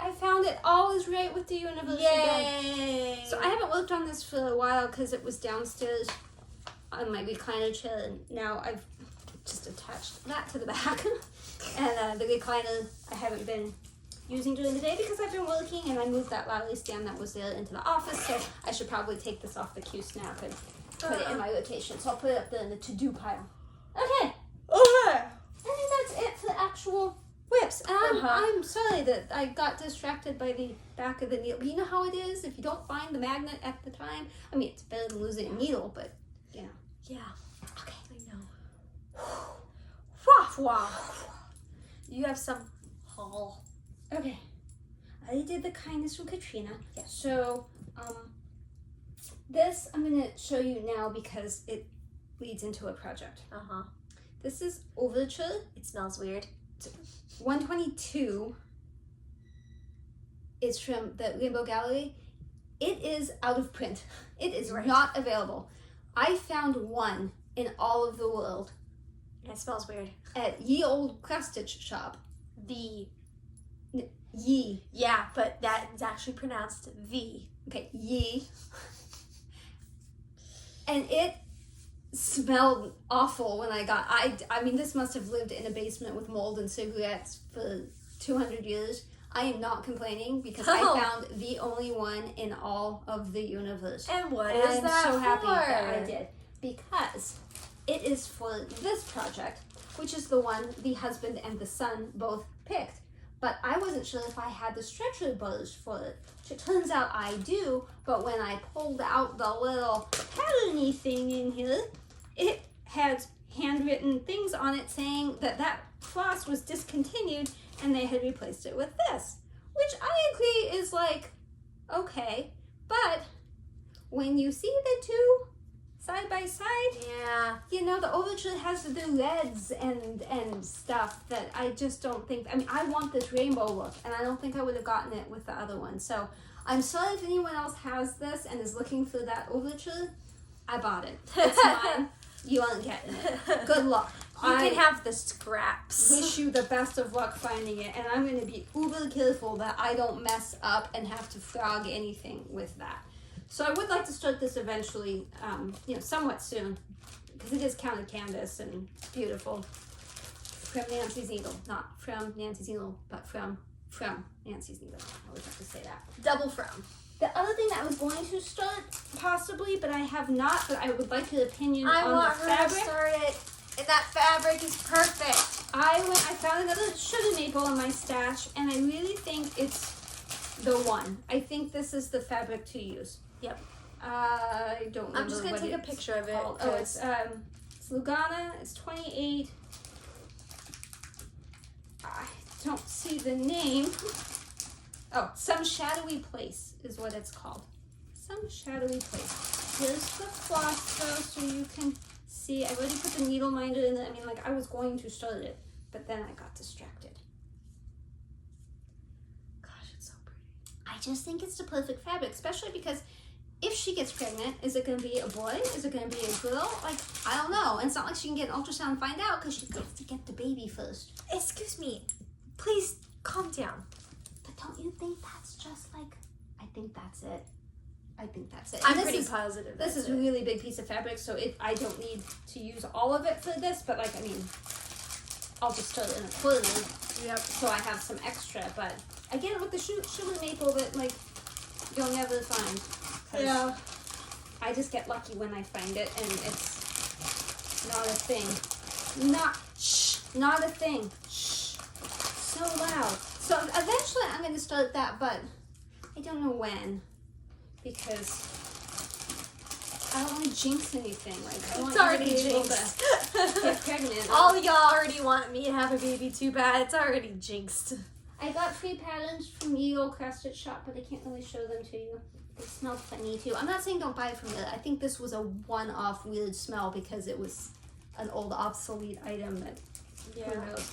I found it. All is right with the universe again. Yay! So I haven't worked on this for a while because it was downstairs on my recliner chair, and now I've just attached that to the back. And the recliner I haven't been using during the day because I've been working, and I moved that lavalier stand that was there into the office, so I should probably take this off the queue snap and put it in my rotation. So I'll put it up there in the to-do pile. Okay. Okay. I think that's it for the actual whips. And I'm sorry that I got distracted by the back of the needle. But you know how it is? If you don't find the magnet at the time, I mean, it's better than losing a needle, but, you know. Yeah. Okay. I know. Wow. You have some haul. Okay. I did the kindness from Katrina. Yeah. So, this I'm going to show you now because it leads into a project. This is Overture. It smells weird. 122 is from the Rainbow Gallery. It is out of print. It is not available. I found one in all of the world. It smells weird. At Ye Old Cross Stitch Shop. Ye. Yeah, but that is actually pronounced the. Okay, Ye. And it smelled awful when I got. I mean, this must have lived in a basement with mold and cigarettes for 200 years. I am not complaining because I found the only one in all of the universe. And what And is I'm that so for? happy that I did, because it is for this project, which is the one the husband and the son both picked. But I wasn't sure if I had the stretcher bars for it. Which it turns out I do, but when I pulled out the little patterny thing in here, it had handwritten things on it saying that floss was discontinued and they had replaced it with this. Which I agree is like, okay, but when you see the two side by side, yeah, you know, the Overture has the reds and stuff that I just don't think. I mean, I want this rainbow look, and I don't think I would have gotten it with the other one. So I'm sorry if anyone else has this and is looking for that Overture. I bought it. It's mine. You aren't getting it. Good luck. You can have the scraps. Wish you the best of luck finding it, and I'm going to be uber careful that I don't mess up and have to frog anything with that. So I would like to start this eventually, somewhat soon, because it is counted canvas and beautiful. From Nancy's Needle. Not from Nancy's Needle, but from Nancy's Needle. I always have to say that. Double from. The other thing that I was going to start, possibly, but I have not, but I would like your opinion on the fabric. I want her to start it, and that fabric is perfect. I found another sugar maple in my stash, and I really think it's the one. I think this is the fabric to use. Yep. I don't remember. I'm just going to take a picture of it. Oh, it's Lugana. It's 28. I don't see the name. Oh, Some Shadowy Place is what it's called. some shadowy place. Here's the floss though, so you can see. I already put the needle minder in it. I mean, like, I was going to start it, but then I got distracted. Gosh, it's so pretty. I just think it's the perfect fabric, especially because if she gets pregnant, is it going to be a boy? Is it going to be a girl? Like, I don't know. And it's not like she can get an ultrasound and find out because she gets to get the baby first. Excuse me. Please calm down. But don't you think that's just like, I think that's it. I think that's it. I'm And pretty positive. This is a really big piece of fabric, so I don't need to use all of it for this, but like, I mean, I'll just start it in a quarter. Yep. So I have some extra, but I get it with the sugar maple that like you'll never find. Yeah. I just get lucky when I find it, and it's not a thing. Not a thing. Shh. So loud. So eventually I'm going to start that, but I don't know when, because I don't want to jinx anything. Like, I want It's already you to be able jinxed. to get pregnant. All y'all already want me to have a baby too bad. It's already jinxed. I got 3 patterns from Ye Olde Cross Stitch Shop, but I can't really show them to you. They smell funny too. I'm not saying don't buy it from it. I think this was a one-off weird smell because it was an old obsolete item that who knows.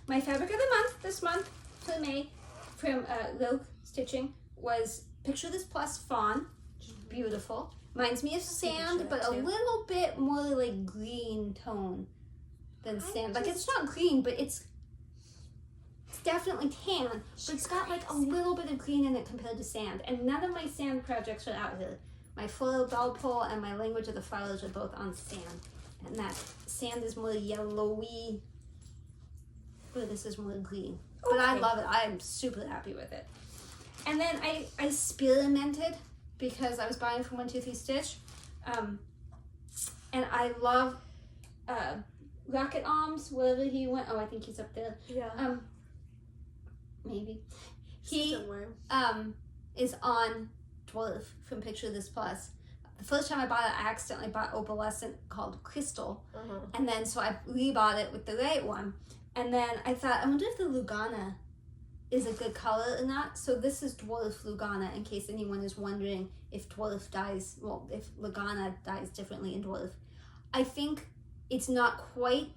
My fabric of the month this month for May from Lilk Stitching was Picture This Plus Fawn. Beautiful. Reminds me of sand, but a little bit more like green tone than sand. Like, it's not green, but it's definitely tan, but it's got like a little bit of green in it compared to sand. And none of my sand projects are out here. My Floral Bell Pole and my Language of the Flowers are both on sand. And that sand is more yellowy, where this is more green. But I love it. I'm super happy with it. And then I experimented because I was buying from 123 Stitch. And I love Rocket Arms, wherever he went. Oh, I think he's up there. Yeah. Maybe. He Somewhere. is on Dwarf from Picture This Plus. The first time I bought it, I accidentally bought Opalescent called Crystal. And then so I rebought it with the right one. And then I thought, I wonder if the Lugana is a good color or not. So this is Dwarf Lugana, in case anyone is wondering if Dwarf dies, well, if Lugana dies differently in Dwarf. I think it's not quite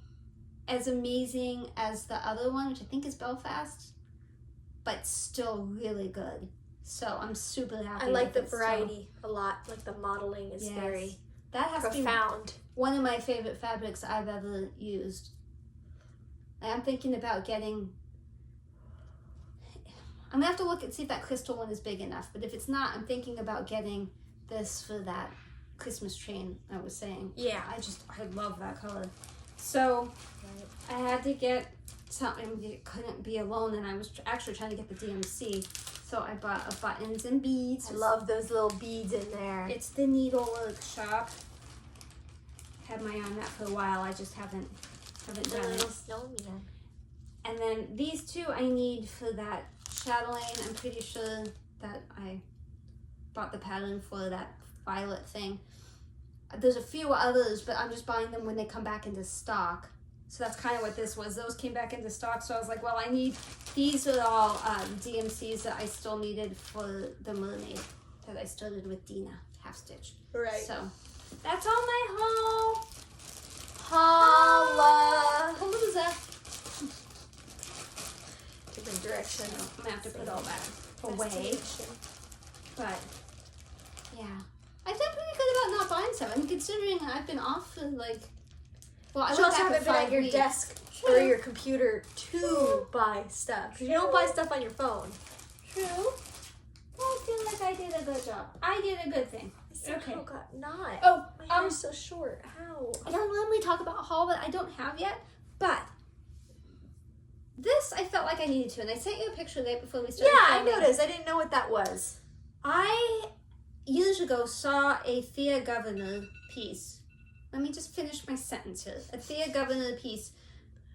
as amazing as the other one, which I think is Belfast, but still really good. So I'm super happy. I like with the it. variety a lot. Like the modeling is very that has profound. been one of my favorite fabrics I've ever used. I'm thinking about getting. I'm gonna have to look and see if that crystal one is big enough. But if it's not, I'm thinking about getting this for that Christmas train I was saying. Yeah. I love that color. So I had to get something that couldn't be alone, and I was actually trying to get the DMC. So I bought a buttons and beads. I love those little beads in there. It's the Needlework Shop. Had my eye on that for a while. I just haven't done it. And then these two I need for that chatelaine. I'm pretty sure that I bought the pattern for that violet thing. There's a few others, but I'm just buying them when they come back into stock. So that's kind of what this was. Those came back into stock, so I was like, well, I need, these are all DMCs that I still needed for the mermaid that I started with Dina, half stitch. Right. So that's all my haul. Paula. Palooza. Different direction. So I'm gonna have to put all that away. But yeah, I feel pretty good about not buying stuff. I mean, considering I've been off for like, well, I You went also back haven't to been 5 at your weeks. desk or your computer to buy stuff. 'Cause you don't buy stuff on your phone. True. I feel like I did a good job. I did a good thing. Okay. Oh God, not. Oh, My hair is so short. How? I don't normally talk about a haul that I don't have yet, but this I felt like I needed to, and I sent you a picture of it before we started. Yeah, I filming. noticed. I didn't know what that was. I years ago saw a Thea Governor piece. Let me just finish my sentence here. A Thea Governor piece.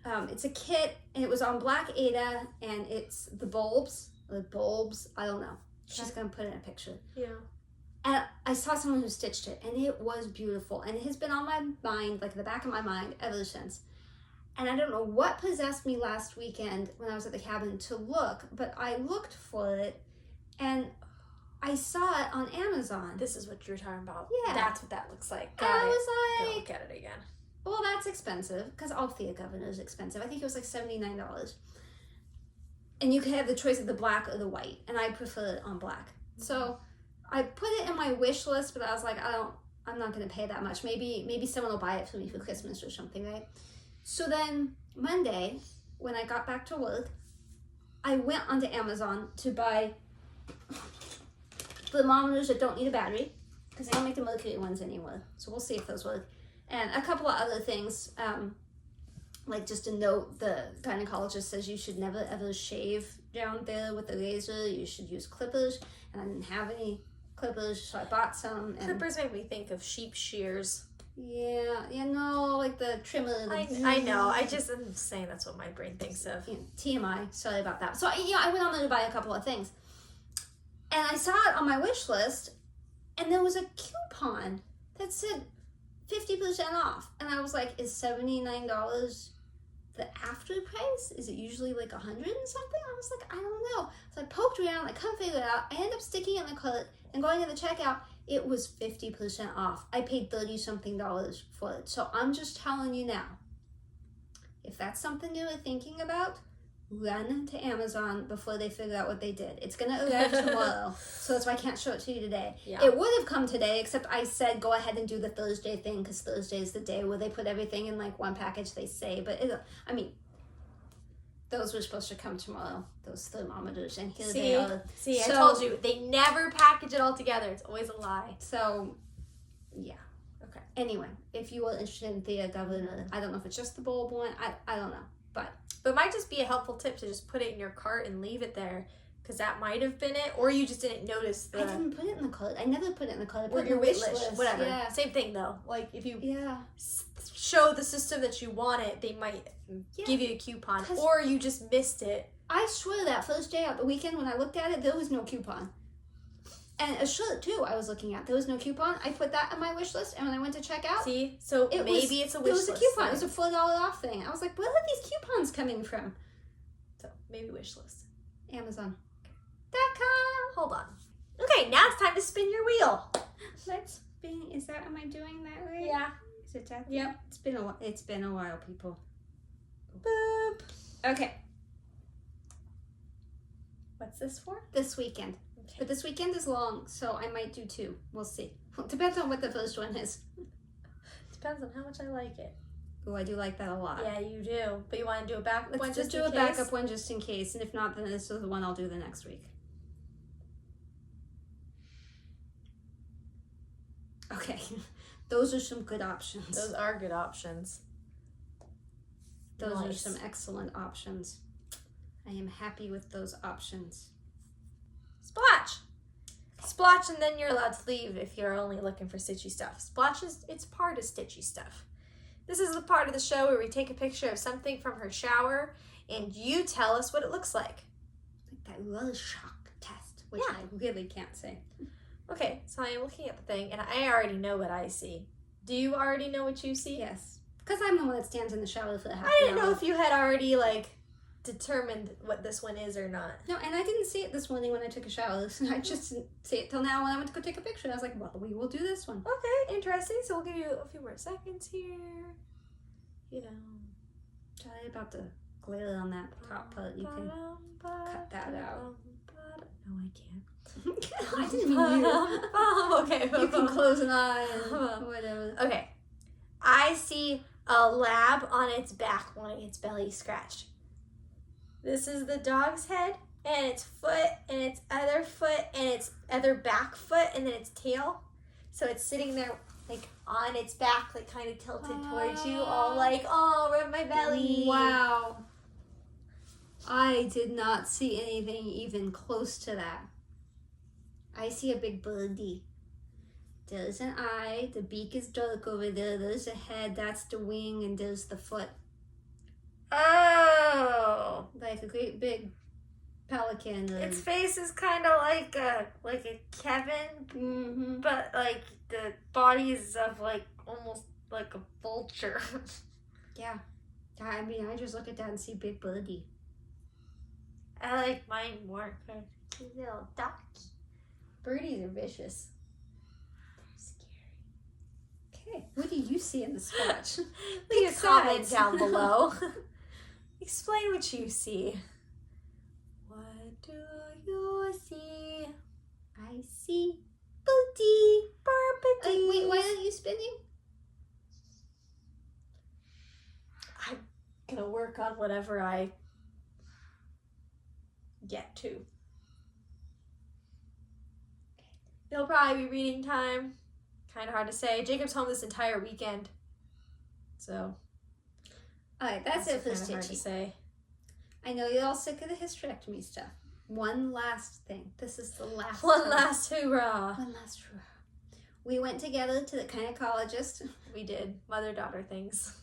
It's a kit, and it was on Black Ada, and it's the bulbs. I don't know. She's gonna put in a picture. Yeah. And I saw someone who stitched it, and it was beautiful. And it has been on my mind, like the back of my mind, ever since. And I don't know what possessed me last weekend when I was at the cabin to look, but I looked for it, and I saw it on Amazon. This is what you're talking about. Yeah. That's what that looks like. And I was Go like, get it again. well, that's expensive because StitchingAtTheCabin is expensive. I think it was like $79. And you could have the choice of the black or the white, and I prefer it on black. So I put it in my wish list, but I was like, I'm not going to pay that much. Maybe someone will buy it for me for Christmas or something, right? So then Monday, when I got back to work, I went onto Amazon to buy thermometers that don't need a battery, because they don't make the mercury ones anymore. So we'll see if those work. And a couple of other things, like just a note, the gynecologist says you should never ever shave down there with a razor. You should use clippers. And I didn't have any clippers, so I bought some. And Clippers make me think of sheep shears. yeah, like the trimmer. I know. I'm saying that's what my brain thinks of. TMI. Sorry about that. So I went on there to buy a couple of things, and I saw it on my wish list, and there was a coupon that said 50% off, and I was like, is $79 the after price? Is it usually like 100 and something? I was like, I don't know. So I poked around, I couldn't figure it out. I ended up sticking it in the cart and going to the checkout. It was 50% off. I paid $30-something for it. So I'm just telling you now, if that's something you were thinking about, run to Amazon before they figure out what they did. It's going to arrive tomorrow, so that's why I can't show it to you today. Yeah. It would have come today, except I said go ahead and do the Thursday thing, because Thursday is the day where they put everything in like one package, they say. But those were supposed to come tomorrow, those thermometers, and here they are. See, I told you, they never package it all together. It's always a lie. So, yeah. Okay. Anyway, if you are interested in StitchingAtTheCabin, I don't know if it's just the bulb one. I don't know, but it might just be a helpful tip to just put it in your cart and leave it there, because that might have been it, or you just didn't notice I didn't put it in the cart. I never put it in the cart. I put or it in your the wish list, whatever. Yeah. Same thing though. Like if you Yeah. show the system that you want it, they might give you a coupon, or you just missed it. I swear that first day out the weekend when I looked at it, there was no coupon. And a shirt too I was looking at, there was no coupon. I put that on my wish list, and when I went to check out, see, so maybe it's a wish list. There was a coupon. It was a $4 off thing. I was like, where are these coupons coming from? So maybe wish list. Amazon.com. Hold on. Okay, now it's time to spin your wheel. Let's spin. Is that? Am I doing that right? Yeah. Is it that? Yep. It's been a while. It's been a while, people. Boop. Okay. What's this for? This weekend. Okay. But this weekend is long, so I might do two. We'll see. Depends on what the first one is. Depends on how much I like it. Oh, I do like that a lot. Yeah, you do. But you want to do a backup one Let's just do a backup one just in case. And if not, then this is the one I'll do the next week. Okay. Those are some good options. Those are good options. Those are Nice. some excellent options. I am happy with those options. Splotch! Splotch, and then you're allowed to leave if you're only looking for stitchy stuff. Splotch it's part of stitchy stuff. This is the part of the show where we take a picture of something from her shower and you tell us what it looks like. Like that Rorschach test, which Yeah. I really can't say. Okay, so I am looking at the thing and I already know what I see. Do you already know what you see? Yes. Because I'm the one that stands in the shower for half I an didn't hour. know if you had already determined what this one is or not. No, and I didn't see it this morning when I took a shower. I just didn't see it till now when I went to go take a picture. I was like, well, we will do this one. Okay, interesting. So we'll give you a few more seconds here. You know. Sorry about the glare on that top part. You can cut that out. No, I can't. I didn't mean you. Oh, okay. You can close an eye and whatever. Okay. I see a lab on its back wanting its belly scratched. This is the dog's head, and its foot, and its other foot, and its other back foot, and then its tail. So it's sitting there, on its back, kind of tilted towards you, all oh, rub my belly. Wow. I did not see anything even close to that. I see a big birdie. There's an eye, the beak is dark over there, there's a head, that's the wing, and there's the foot. Oh. Like a great big pelican. Its face is kind of like a Kevin, Mm-hmm. but the body is of almost like a vulture. Yeah. I mean, I just look at that and see big birdie. I like mine more because he's a little ducky. Birdies are vicious. Okay, what do you see in the swatch? Leave a comment sides. down below. Explain what you see. What do you see? I see booty. Burpity. Wait, why aren't you spinning? I'm gonna work on whatever I get to. It'll probably be reading time. Kind of hard to say. Jacob's home this entire weekend, so Alright, that's it for kind of hard to Stitchy. say. I know you're all sick of the hysterectomy stuff. One last thing. This is the last One time. last hoorah. One last hurrah. We went together to the gynecologist. We did mother-daughter things.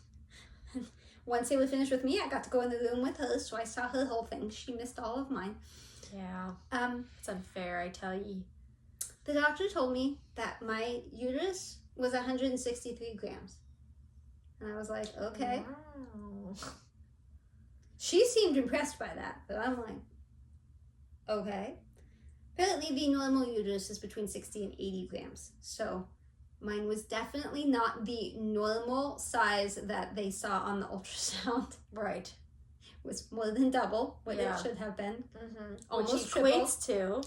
Once they were finished with me, I got to go in the room with her, so I saw her whole thing. She missed all of mine. Yeah, it's unfair, I tell ye. The doctor told me that my uterus was 163 grams. And I was like, okay. Wow. She seemed impressed by that, but I'm like, okay. Apparently the normal uterus is between 60 and 80 grams. So mine was definitely not the normal size that they saw on the ultrasound. Right. It was more than double what Yeah. it should have been. Mm-hmm. Almost Which triple. equates to.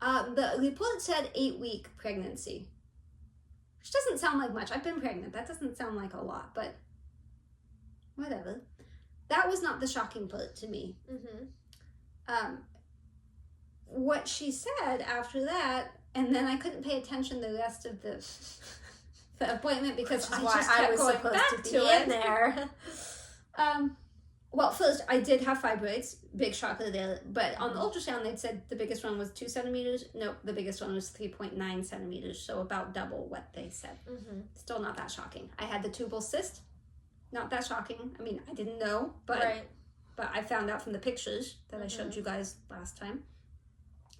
The report said 8-week pregnancy, which doesn't sound like much. I've been pregnant. That doesn't sound like a lot, but whatever. That was not the shocking part to me. Mm-hmm. What she said after that, and then I couldn't pay attention the rest of the appointment because Which is I why just kept I was going supposed back to to be it. in there. Well, first, I did have fibroids. Big shocker there. But on the ultrasound, they'd said the biggest one was 2 centimeters. Nope, the biggest one was 3.9 centimeters. So about double what they said. Mm-hmm. Still not that shocking. I had the tubal cyst. Not that shocking. I mean, I didn't know. But Right. but I found out from the pictures that I Mhm. showed you guys last time.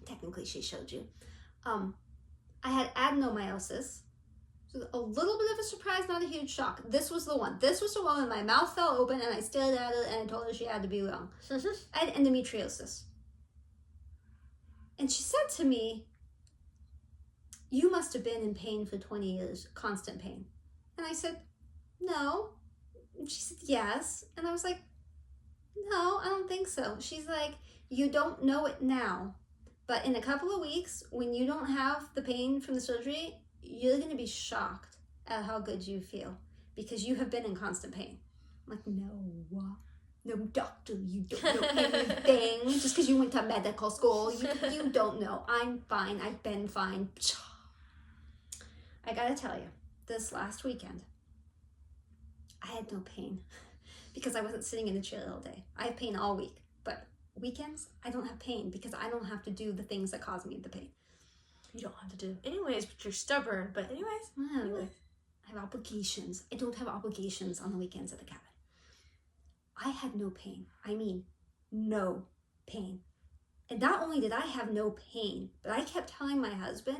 Technically, she showed you. I had adenomyosis. So a little bit of a surprise, not a huge shock. This was the one. This was the one when my mouth fell open and I stared at her and I told her she had to be wrong. I had endometriosis. And she said to me, you must have been in pain for 20 years, constant pain. And I said, no. And she said, yes. And I was like, no, I don't think so. She's like, you don't know it now, but in a couple of weeks, when you don't have the pain from the surgery, you're going to be shocked at how good you feel because you have been in constant pain. I'm like, no, doctor, you don't know anything. Just because you went to medical school, you don't know. I'm fine. I've been fine. I got to tell you, this last weekend, I had no pain because I wasn't sitting in a chair all day. I have pain all week, but weekends, I don't have pain because I don't have to do the things that cause me the pain. You don't have to do anyways, but you're stubborn. But anyways. I have obligations. I don't have obligations on the weekends at the cabin. I had no pain. I mean, no pain. And not only did I have no pain, but I kept telling my husband,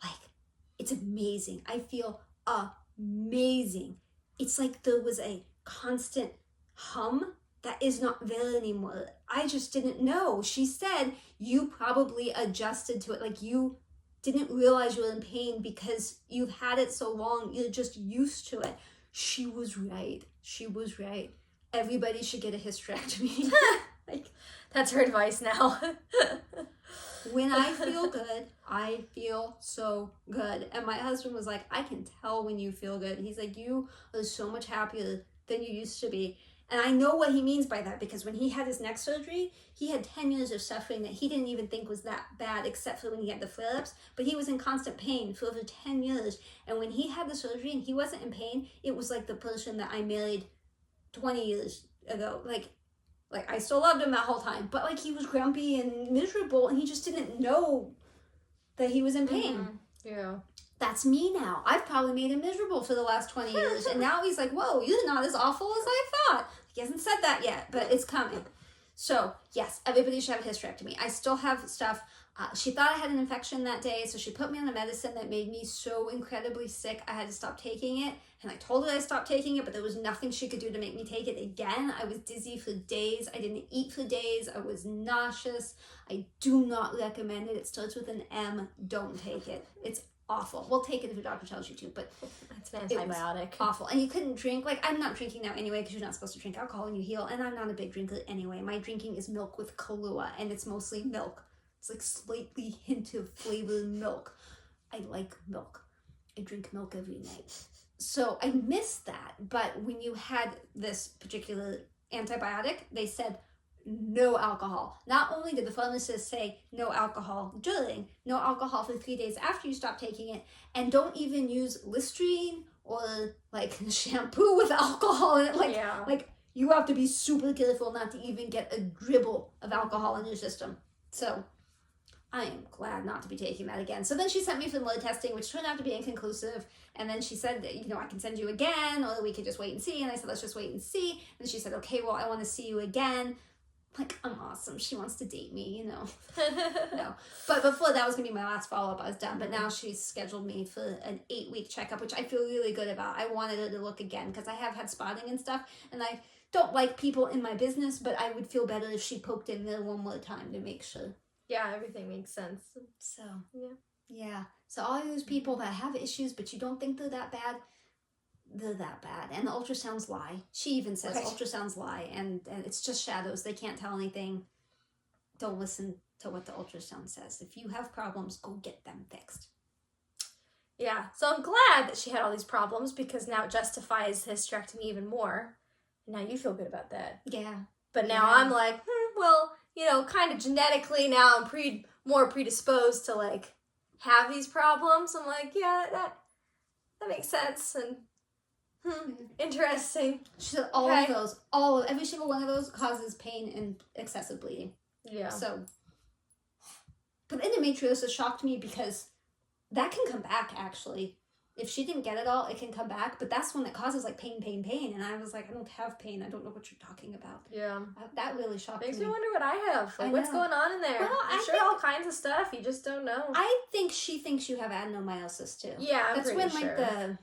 like, it's amazing. I feel amazing. It's like there was a constant hum that is not there anymore. I just didn't know. She said, you probably adjusted to it. Like you didn't realize you were in pain because you've had it so long. You're just used to it. She was right. She was right. Everybody should get a hysterectomy. Like, That's her advice now. when I feel good, I feel so good. And my husband was like, I can tell when you feel good. He's like, you are so much happier than you used to be. And I know what he means by that because when he had his neck surgery, he had 10 years of suffering that he didn't even think was that bad except for when he had the flare-ups. But he was in constant pain for over 10 years. And when he had the surgery and he wasn't in pain, it was like the person that I married 20 years ago. Like I still loved him that whole time. But like he was grumpy and miserable and he just didn't know that he was in pain. Mm-hmm. Yeah. That's me now. I've probably made him miserable for the last 20 years. And now he's like, whoa, you're not as awful as I thought. He hasn't said that yet, but it's coming. So, yes, everybody should have a hysterectomy. I still have stuff. She thought I had an infection that day, so she put me on a medicine that made me so incredibly sick. I had to stop taking it. And I told her I stopped taking it, but there was nothing she could do to make me take it again. I was dizzy for days. I didn't eat for days. I was nauseous. I do not recommend it. It starts with an M. Don't take it. It's awful. Well, take it if your doctor tells you to, but it's an antibiotic. Awful. And you couldn't drink. Like, I'm not drinking now anyway because you're not supposed to drink alcohol when you heal. And I'm not a big drinker anyway. My drinking is milk with Kahlua, and it's mostly milk. It's like slightly hint of flavored milk. I like milk. I drink milk every night. So I missed that. But when you had this particular antibiotic, they said no alcohol. Not only did the pharmacist say no alcohol during, no alcohol for 3 days after you stop taking it, and don't even use Listerine or like shampoo with alcohol in it. Like you have to be super careful not to even get a dribble of alcohol in your system. So I am glad not to be taking that again. So then she sent me for blood testing, which turned out to be inconclusive. And then she said, you know, I can send you again, or we could just wait and see. And I said, let's just wait and see. And she said, okay, well, I want to see you again. Like, I'm awesome. She wants to date me, you know. No. But before that was going to be my last follow-up, I was done. But now she's scheduled me for an 8-week checkup, which I feel really good about. I wanted her to look again because I have had spotting and stuff. And I don't like people in my business, but I would feel better if she poked in there one more time to make sure. Yeah, everything makes sense. So, yeah. So all those people that have issues, but you don't think they're that bad, they're that bad. And the ultrasounds lie. She even says ultrasounds lie, and it's just shadows. They can't tell anything. Don't listen to what the ultrasound says. If you have problems, go get them fixed. Yeah, so I'm glad that she had all these problems because now it justifies the hysterectomy even more. Now you feel good about that. Yeah. But now I'm like, well, you know, kind of genetically now I'm more predisposed to like have these problems. I'm like, yeah, that makes sense and interesting. She said every single one of those causes pain and excessive bleeding. Yeah. So, but endometriosis shocked me because that can come back actually. If she didn't get it all, it can come back, but that's when it causes like pain. And I was like, I don't have pain. I don't know what you're talking about. Yeah. That really shocked me. Makes me wonder what I have. Like, what's going on in there? Well, I'm sure all kinds of stuff. You just don't know. I think she thinks you have adenomyosis too. Yeah, that's when like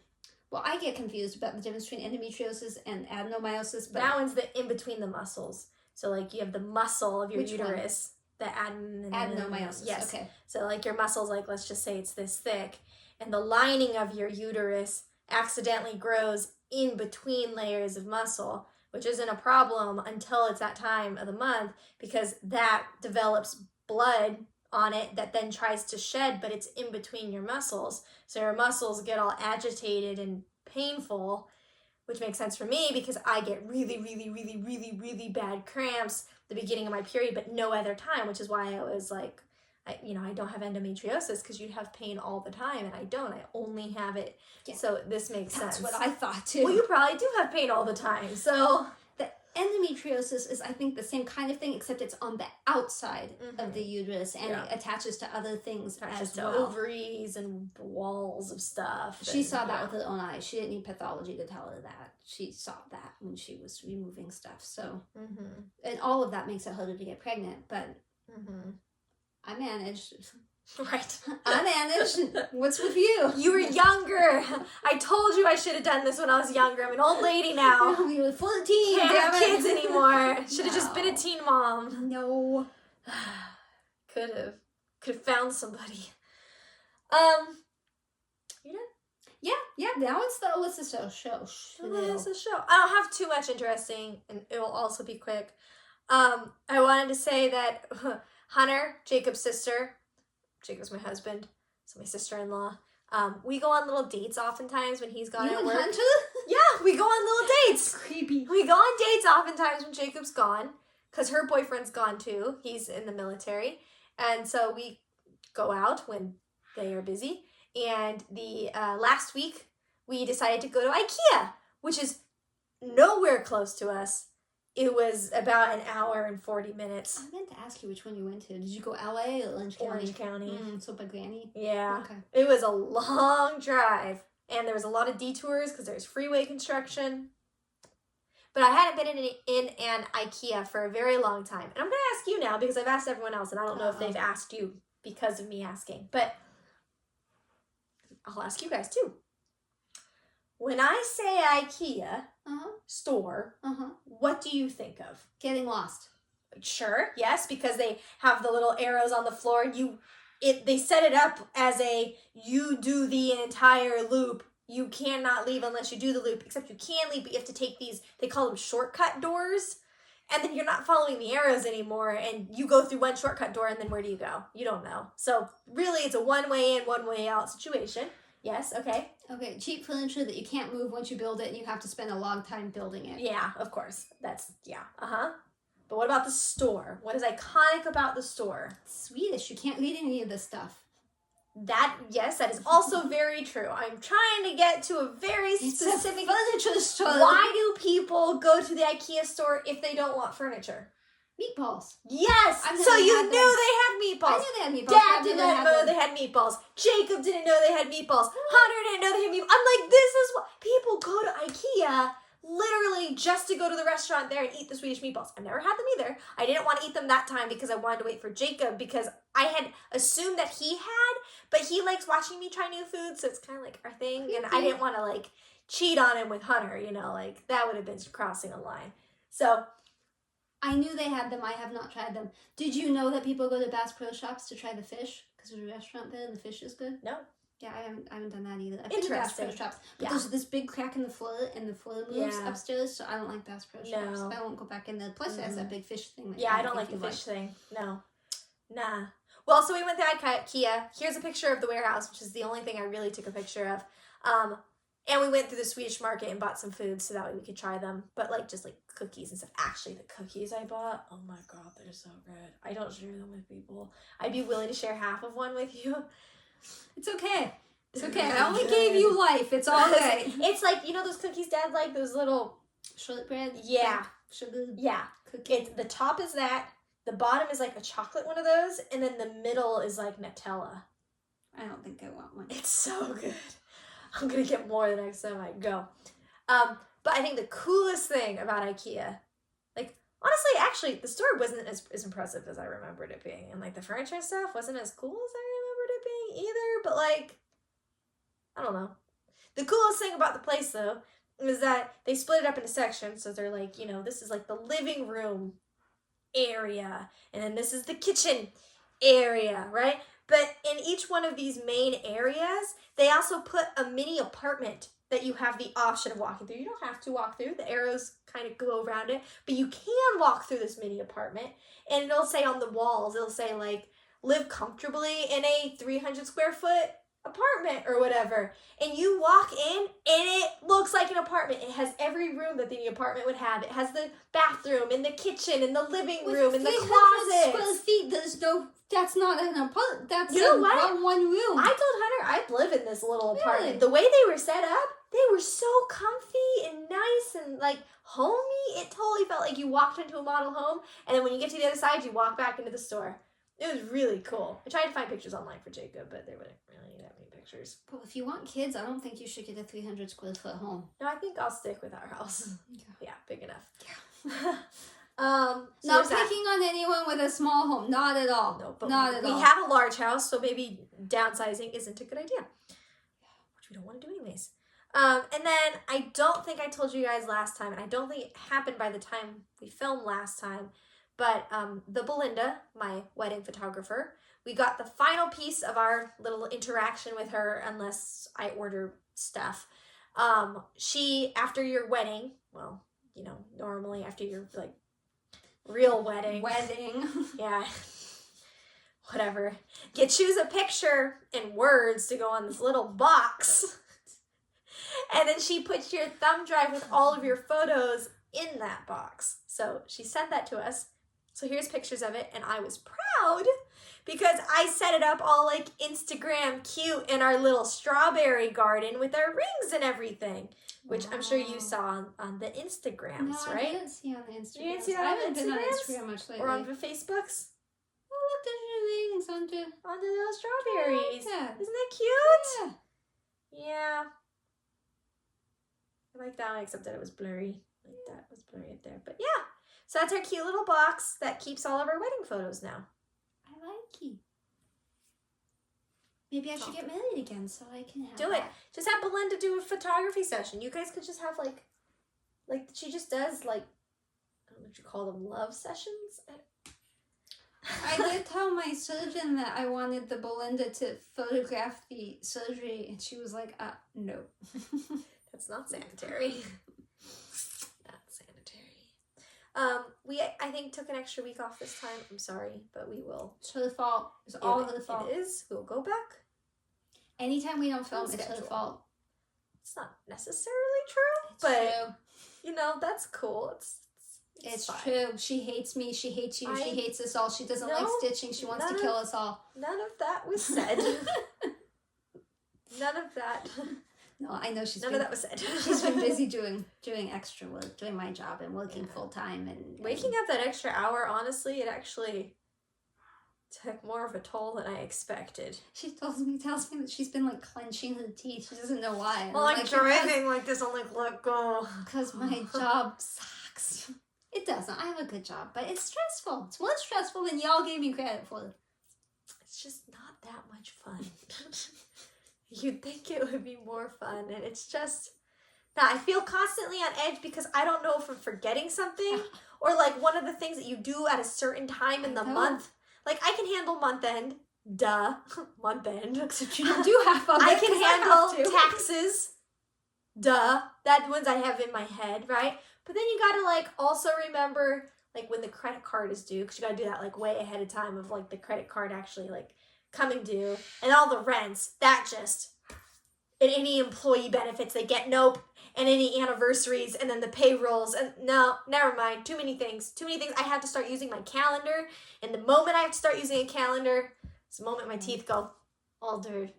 well, I get confused about the difference between endometriosis and adenomyosis. But that one's the in between the muscles. So like you have the muscle of your uterus, the adenomyosis. Yes. Okay. So like your muscles, like let's just say it's this thick, and the lining of your uterus accidentally grows in between layers of muscle, which isn't a problem until it's that time of the month because that develops blood on it that then tries to shed, but it's in between your muscles. So your muscles get all agitated and painful, which makes sense for me because I get really, really, really, really, really bad cramps at the beginning of my period, but no other time, which is why I was like, I don't have endometriosis because you'd have pain all the time, and I don't. I only have it. Yeah. So this makes sense. That's what I thought too. Well, you probably do have pain all the time. So the endometriosis is, I think, the same kind of thing, except it's on the outside of the uterus, and it attaches to other things as well. Ovaries and the walls of stuff. She saw that with her own eyes. She didn't need pathology to tell her that. She saw that when she was removing stuff. So, and all of that makes it harder to get pregnant, but I managed. Right. I managed. What's with you? You were younger. I told you I should have done this when I was younger. I'm an old lady now. You were 14. Can't have kids anymore. Should have just been a teen mom. No. Could have found somebody. You done? Yeah. Now it's the Alyssa show. Alyssa show. I don't have too much interesting, and it will also be quick. I wanted to say that Hunter, Jacob's sister, Jacob's my husband, so my sister-in-law, we go on little dates oftentimes when he's gone at work. Hunter? Yeah, we go on little dates. Creepy. We go on dates oftentimes when Jacob's gone, because her boyfriend's gone too. He's in the military. And so we go out when they are busy. And the last week, we decided to go to IKEA, which is nowhere close to us. It was about an hour and 40 minutes. I meant to ask you which one you went to. Did you go LA or Orange County? Orange County. So by Granny? Yeah. Okay. It was a long drive. And there was a lot of detours because there's freeway construction. But I hadn't been in an IKEA for a very long time. And I'm going to ask you now because I've asked everyone else and I don't know if they've asked you because of me asking. But I'll ask you guys too. When I say IKEA store, what do you think of? Getting lost. Sure, yes, because they have the little arrows on the floor. And they set it up as you do the entire loop. You cannot leave unless you do the loop, except you can leave, but you have to take these, they call them shortcut doors. And then you're not following the arrows anymore, and you go through one shortcut door, and then where do you go? You don't know. So really, it's a one-way in, one-way out situation. Yes, okay. Okay, cheap furniture that you can't move once you build it, and you have to spend a long time building it. Yeah, of course. But what about the store? What is iconic about the store? It's Swedish. You can't read any of this stuff. That is also very true. I'm trying to get to a very specific furniture store. Why do people go to the IKEA store if they don't want furniture? Meatballs. Yes! So you knew they had meatballs. I knew they had meatballs. Dad did not know they had meatballs. Jacob didn't know they had meatballs. Hunter didn't know they had meatballs. I'm like, this is what people go to IKEA literally just to go to the restaurant there and eat the Swedish meatballs. I've never had them either. I didn't want to eat them that time because I wanted to wait for Jacob because I had assumed that he had, but he likes watching me try new food, so it's kind of like our thing. And I didn't want to like cheat on him with Hunter, like that would have been crossing a line. So I knew they had them. I have not tried them. Did you know that people go to Bass Pro Shops to try the fish? Because there's a restaurant there and the fish is good? No. Yeah, I haven't done that either. I've been to Bass Pro Shops. But there's this big crack in the floor and the floor moves upstairs, so I don't like Bass Pro Shops. I won't go back in there. Plus, it has that big fish thing. I don't like the fish thing. No. Nah. Well, so we went to IKEA. Here's a picture of the warehouse, which is the only thing I really took a picture of. And we went through the Swedish market and bought some food so that way we could try them. But just cookies and stuff. Actually, the cookies I bought, oh my God, they're so good. I don't share them with people. I'd be willing to share half of one with you. It's okay. It's okay. I only gave you life. It's all right. It's like, those cookies Dad like, those little shortbread? Yeah. Sugar? Yeah. Cookie. The top is that. The bottom is like a chocolate one of those. And then the middle is like Nutella. I don't think I want one. It's so good. I'm going to get more the next time I go. But I think the coolest thing about IKEA, honestly, actually, the store wasn't as impressive as I remembered it being. And the furniture stuff wasn't as cool as I remembered it being either. But I don't know. The coolest thing about the place, though, is that they split it up into sections. So they're this is the living room area. And then this is the kitchen area, right? But in each one of these main areas, they also put a mini apartment that you have the option of walking through. You don't have to walk through. The arrows kind of go around it. But you can walk through this mini apartment. And it'll say on the walls, it'll say, live comfortably in a 300 square foot apartment or whatever. And you walk in and it looks like an apartment. It has every room that the apartment would have. It has the bathroom and the kitchen and the living room and the closet. 300 square feet, that's not an apartment. That's one room. I told Hunter I'd live in this little apartment. Really? The way they were set up, they were so comfy and nice and homey. It totally felt like you walked into a model home, and then when you get to the other side, you walk back into the store. It was really cool. I tried to find pictures online for Jacob, but there weren't really that many pictures. Well, if you want kids, I don't think you should get a 300 square foot home. No, I think I'll stick with our house. Yeah, big enough. Yeah. So not picking on anyone with a small home. Not at all. No, but not at all. We have a large house, so maybe downsizing isn't a good idea. Which we don't want to do anyways. And then I don't think I told you guys last time, and I don't think it happened by the time we filmed last time, but the Belinda, my wedding photographer, we got the final piece of our little interaction with her, unless I order stuff. She, after your wedding, well, normally after your real wedding. Yeah. Whatever. You choose a picture and words to go on this little box. And then she puts your thumb drive with all of your photos in that box. So she sent that to us. So here's pictures of it. And I was proud because I set it up all Instagram cute in our little strawberry garden with our rings and everything. Which I'm sure you saw on the Instagrams, right? I didn't see on the Instagrams. You didn't see that I on haven't been on Instagrams? Instagram much lately. Or on the Facebooks? Oh, look, there's your rings on the little strawberries. I like that. Isn't that cute? Yeah. Yeah. I like that one, except that it was blurry. That was blurry up there. But yeah. So that's our cute little box that keeps all of our wedding photos now. I like it. Maybe I should get married again so I can have Do it. Just have Belinda do a photography session. You guys could just have like she just does like, I don't know what you call them, love sessions. I did tell my surgeon that I wanted the Belinda to photograph the surgery, and she was like, no. That's not sanitary. Not sanitary. I think took an extra week off this time. I'm sorry, but we will. It's her fault. It's all her fault. It is. We'll go back. Anytime we don't film, it's her fault. It's not necessarily true, It's but true. you know, that's cool. It's fine. true. She hates me. She hates you. She hates us all. She doesn't like stitching. She wants to kill us all. None of that was said. None of that. No, I know None of that was said. She's been busy doing extra work, doing my job, and working full time, and waking up that extra hour. Honestly, it actually took more of a toll than I expected. She tells me that she's been like clenching her teeth. She doesn't know why. Well, like driving like this, I'm like, let go. Because my job sucks. It doesn't. I have a good job, but it's stressful. It's more stressful than y'all gave me credit for. It's just not that much fun. You'd think it would be more fun, and it's just... Now, I feel constantly on edge because I don't know if I'm forgetting something, or like one of the things that you do at a certain time in the month. Like, I can handle month end. Duh. Month end. Except you don't do half of it. I can handle taxes. Duh. That ones I have in my head, right? But then you gotta like also remember like when the credit card is due, because you gotta do that like way ahead of time of like the credit card actually like coming due, and all the rents, that just, and any employee benefits they get, nope, and any anniversaries, and then the payrolls, and no, never mind, too many things. I have to start using my calendar, and the moment I have to start using a calendar, it's the moment my teeth go altered.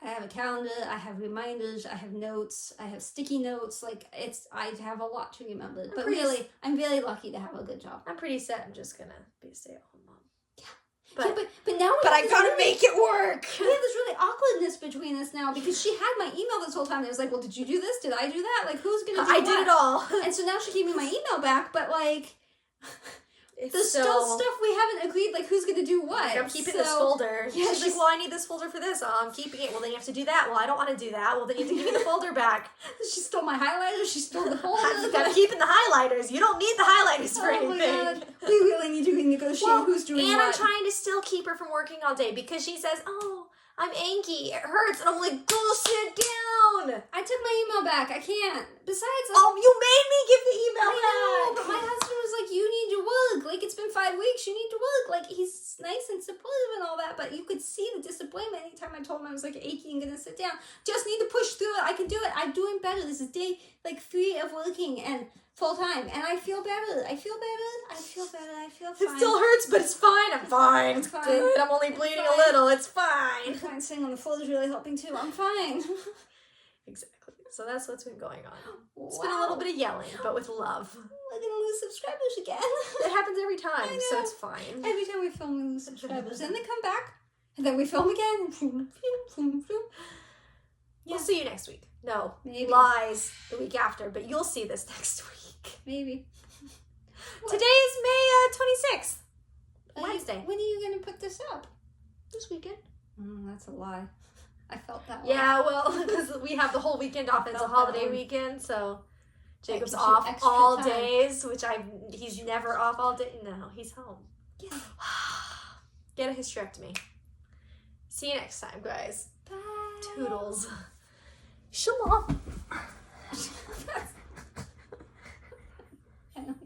I have a calendar, I have reminders, I have notes, I have sticky notes, like I have a lot to remember. But really, I'm really lucky to have a good job. I'm pretty set I'm just gonna be a stay-at-home mom. Yeah. But now I gotta make it work. We have this really awkwardness between us now because she had my email this whole time. And it was like, well, did you do this? Did I do that? Like, who's gonna do I did it all. And so now she gave me my email back, but like... It's There's still stuff we haven't agreed, like who's gonna do what. Like, I'm keeping this folder. Yeah, she's like, well, I need this folder for this. Oh, I'm keeping it. Well, then you have to do that. Well, I don't want to do that. Well, then you have to give me the folder back. She stole my highlighters. She stole the folder. You gotta keep in the highlighters. You don't need the highlighters for anything. My God. We really need to renegotiate who's doing and what. I'm trying to still keep her from working all day because she says, oh, I'm achy. It hurts. And I'm like, go sit down. I took my email back. I can't. Besides, like, oh, you made me give the email back. But my husband was like, you need to work. Like, it's been 5 weeks. You need to work. Like, he's nice and supportive and all that. But you could see the disappointment anytime I told him I was like achy and gonna sit down. Just need to push through it. I can do it. I'm doing better. This is day like 3 of working and full time. And I feel better. I feel fine. It still hurts, but it's fine. I'm fine. It's fine. Good. I'm only bleeding a little. It's fine. I'm fine. Sitting on the floor is really helping too. I'm fine. Exactly. So that's what's been going on. It's Wow. been a little bit of yelling, but with love. We're gonna lose subscribers again. It happens every time, so it's fine. Every time we film, we lose subscribers. Then they come back, and then we film again. We'll see you next week. No, Maybe. Lies the week after, but you'll see this next week. Maybe. Today is May 26th. Wednesday. When are you going to put this up? This weekend. That's a lie. I felt that way. Yeah, well, because we have the whole weekend off. It's a holiday weekend, so Jacob's gives you off extra all time. days, which he's never off all day. No, he's home. Yeah. Get a hysterectomy. See you next time, guys. Bye. Toodles. Shalom.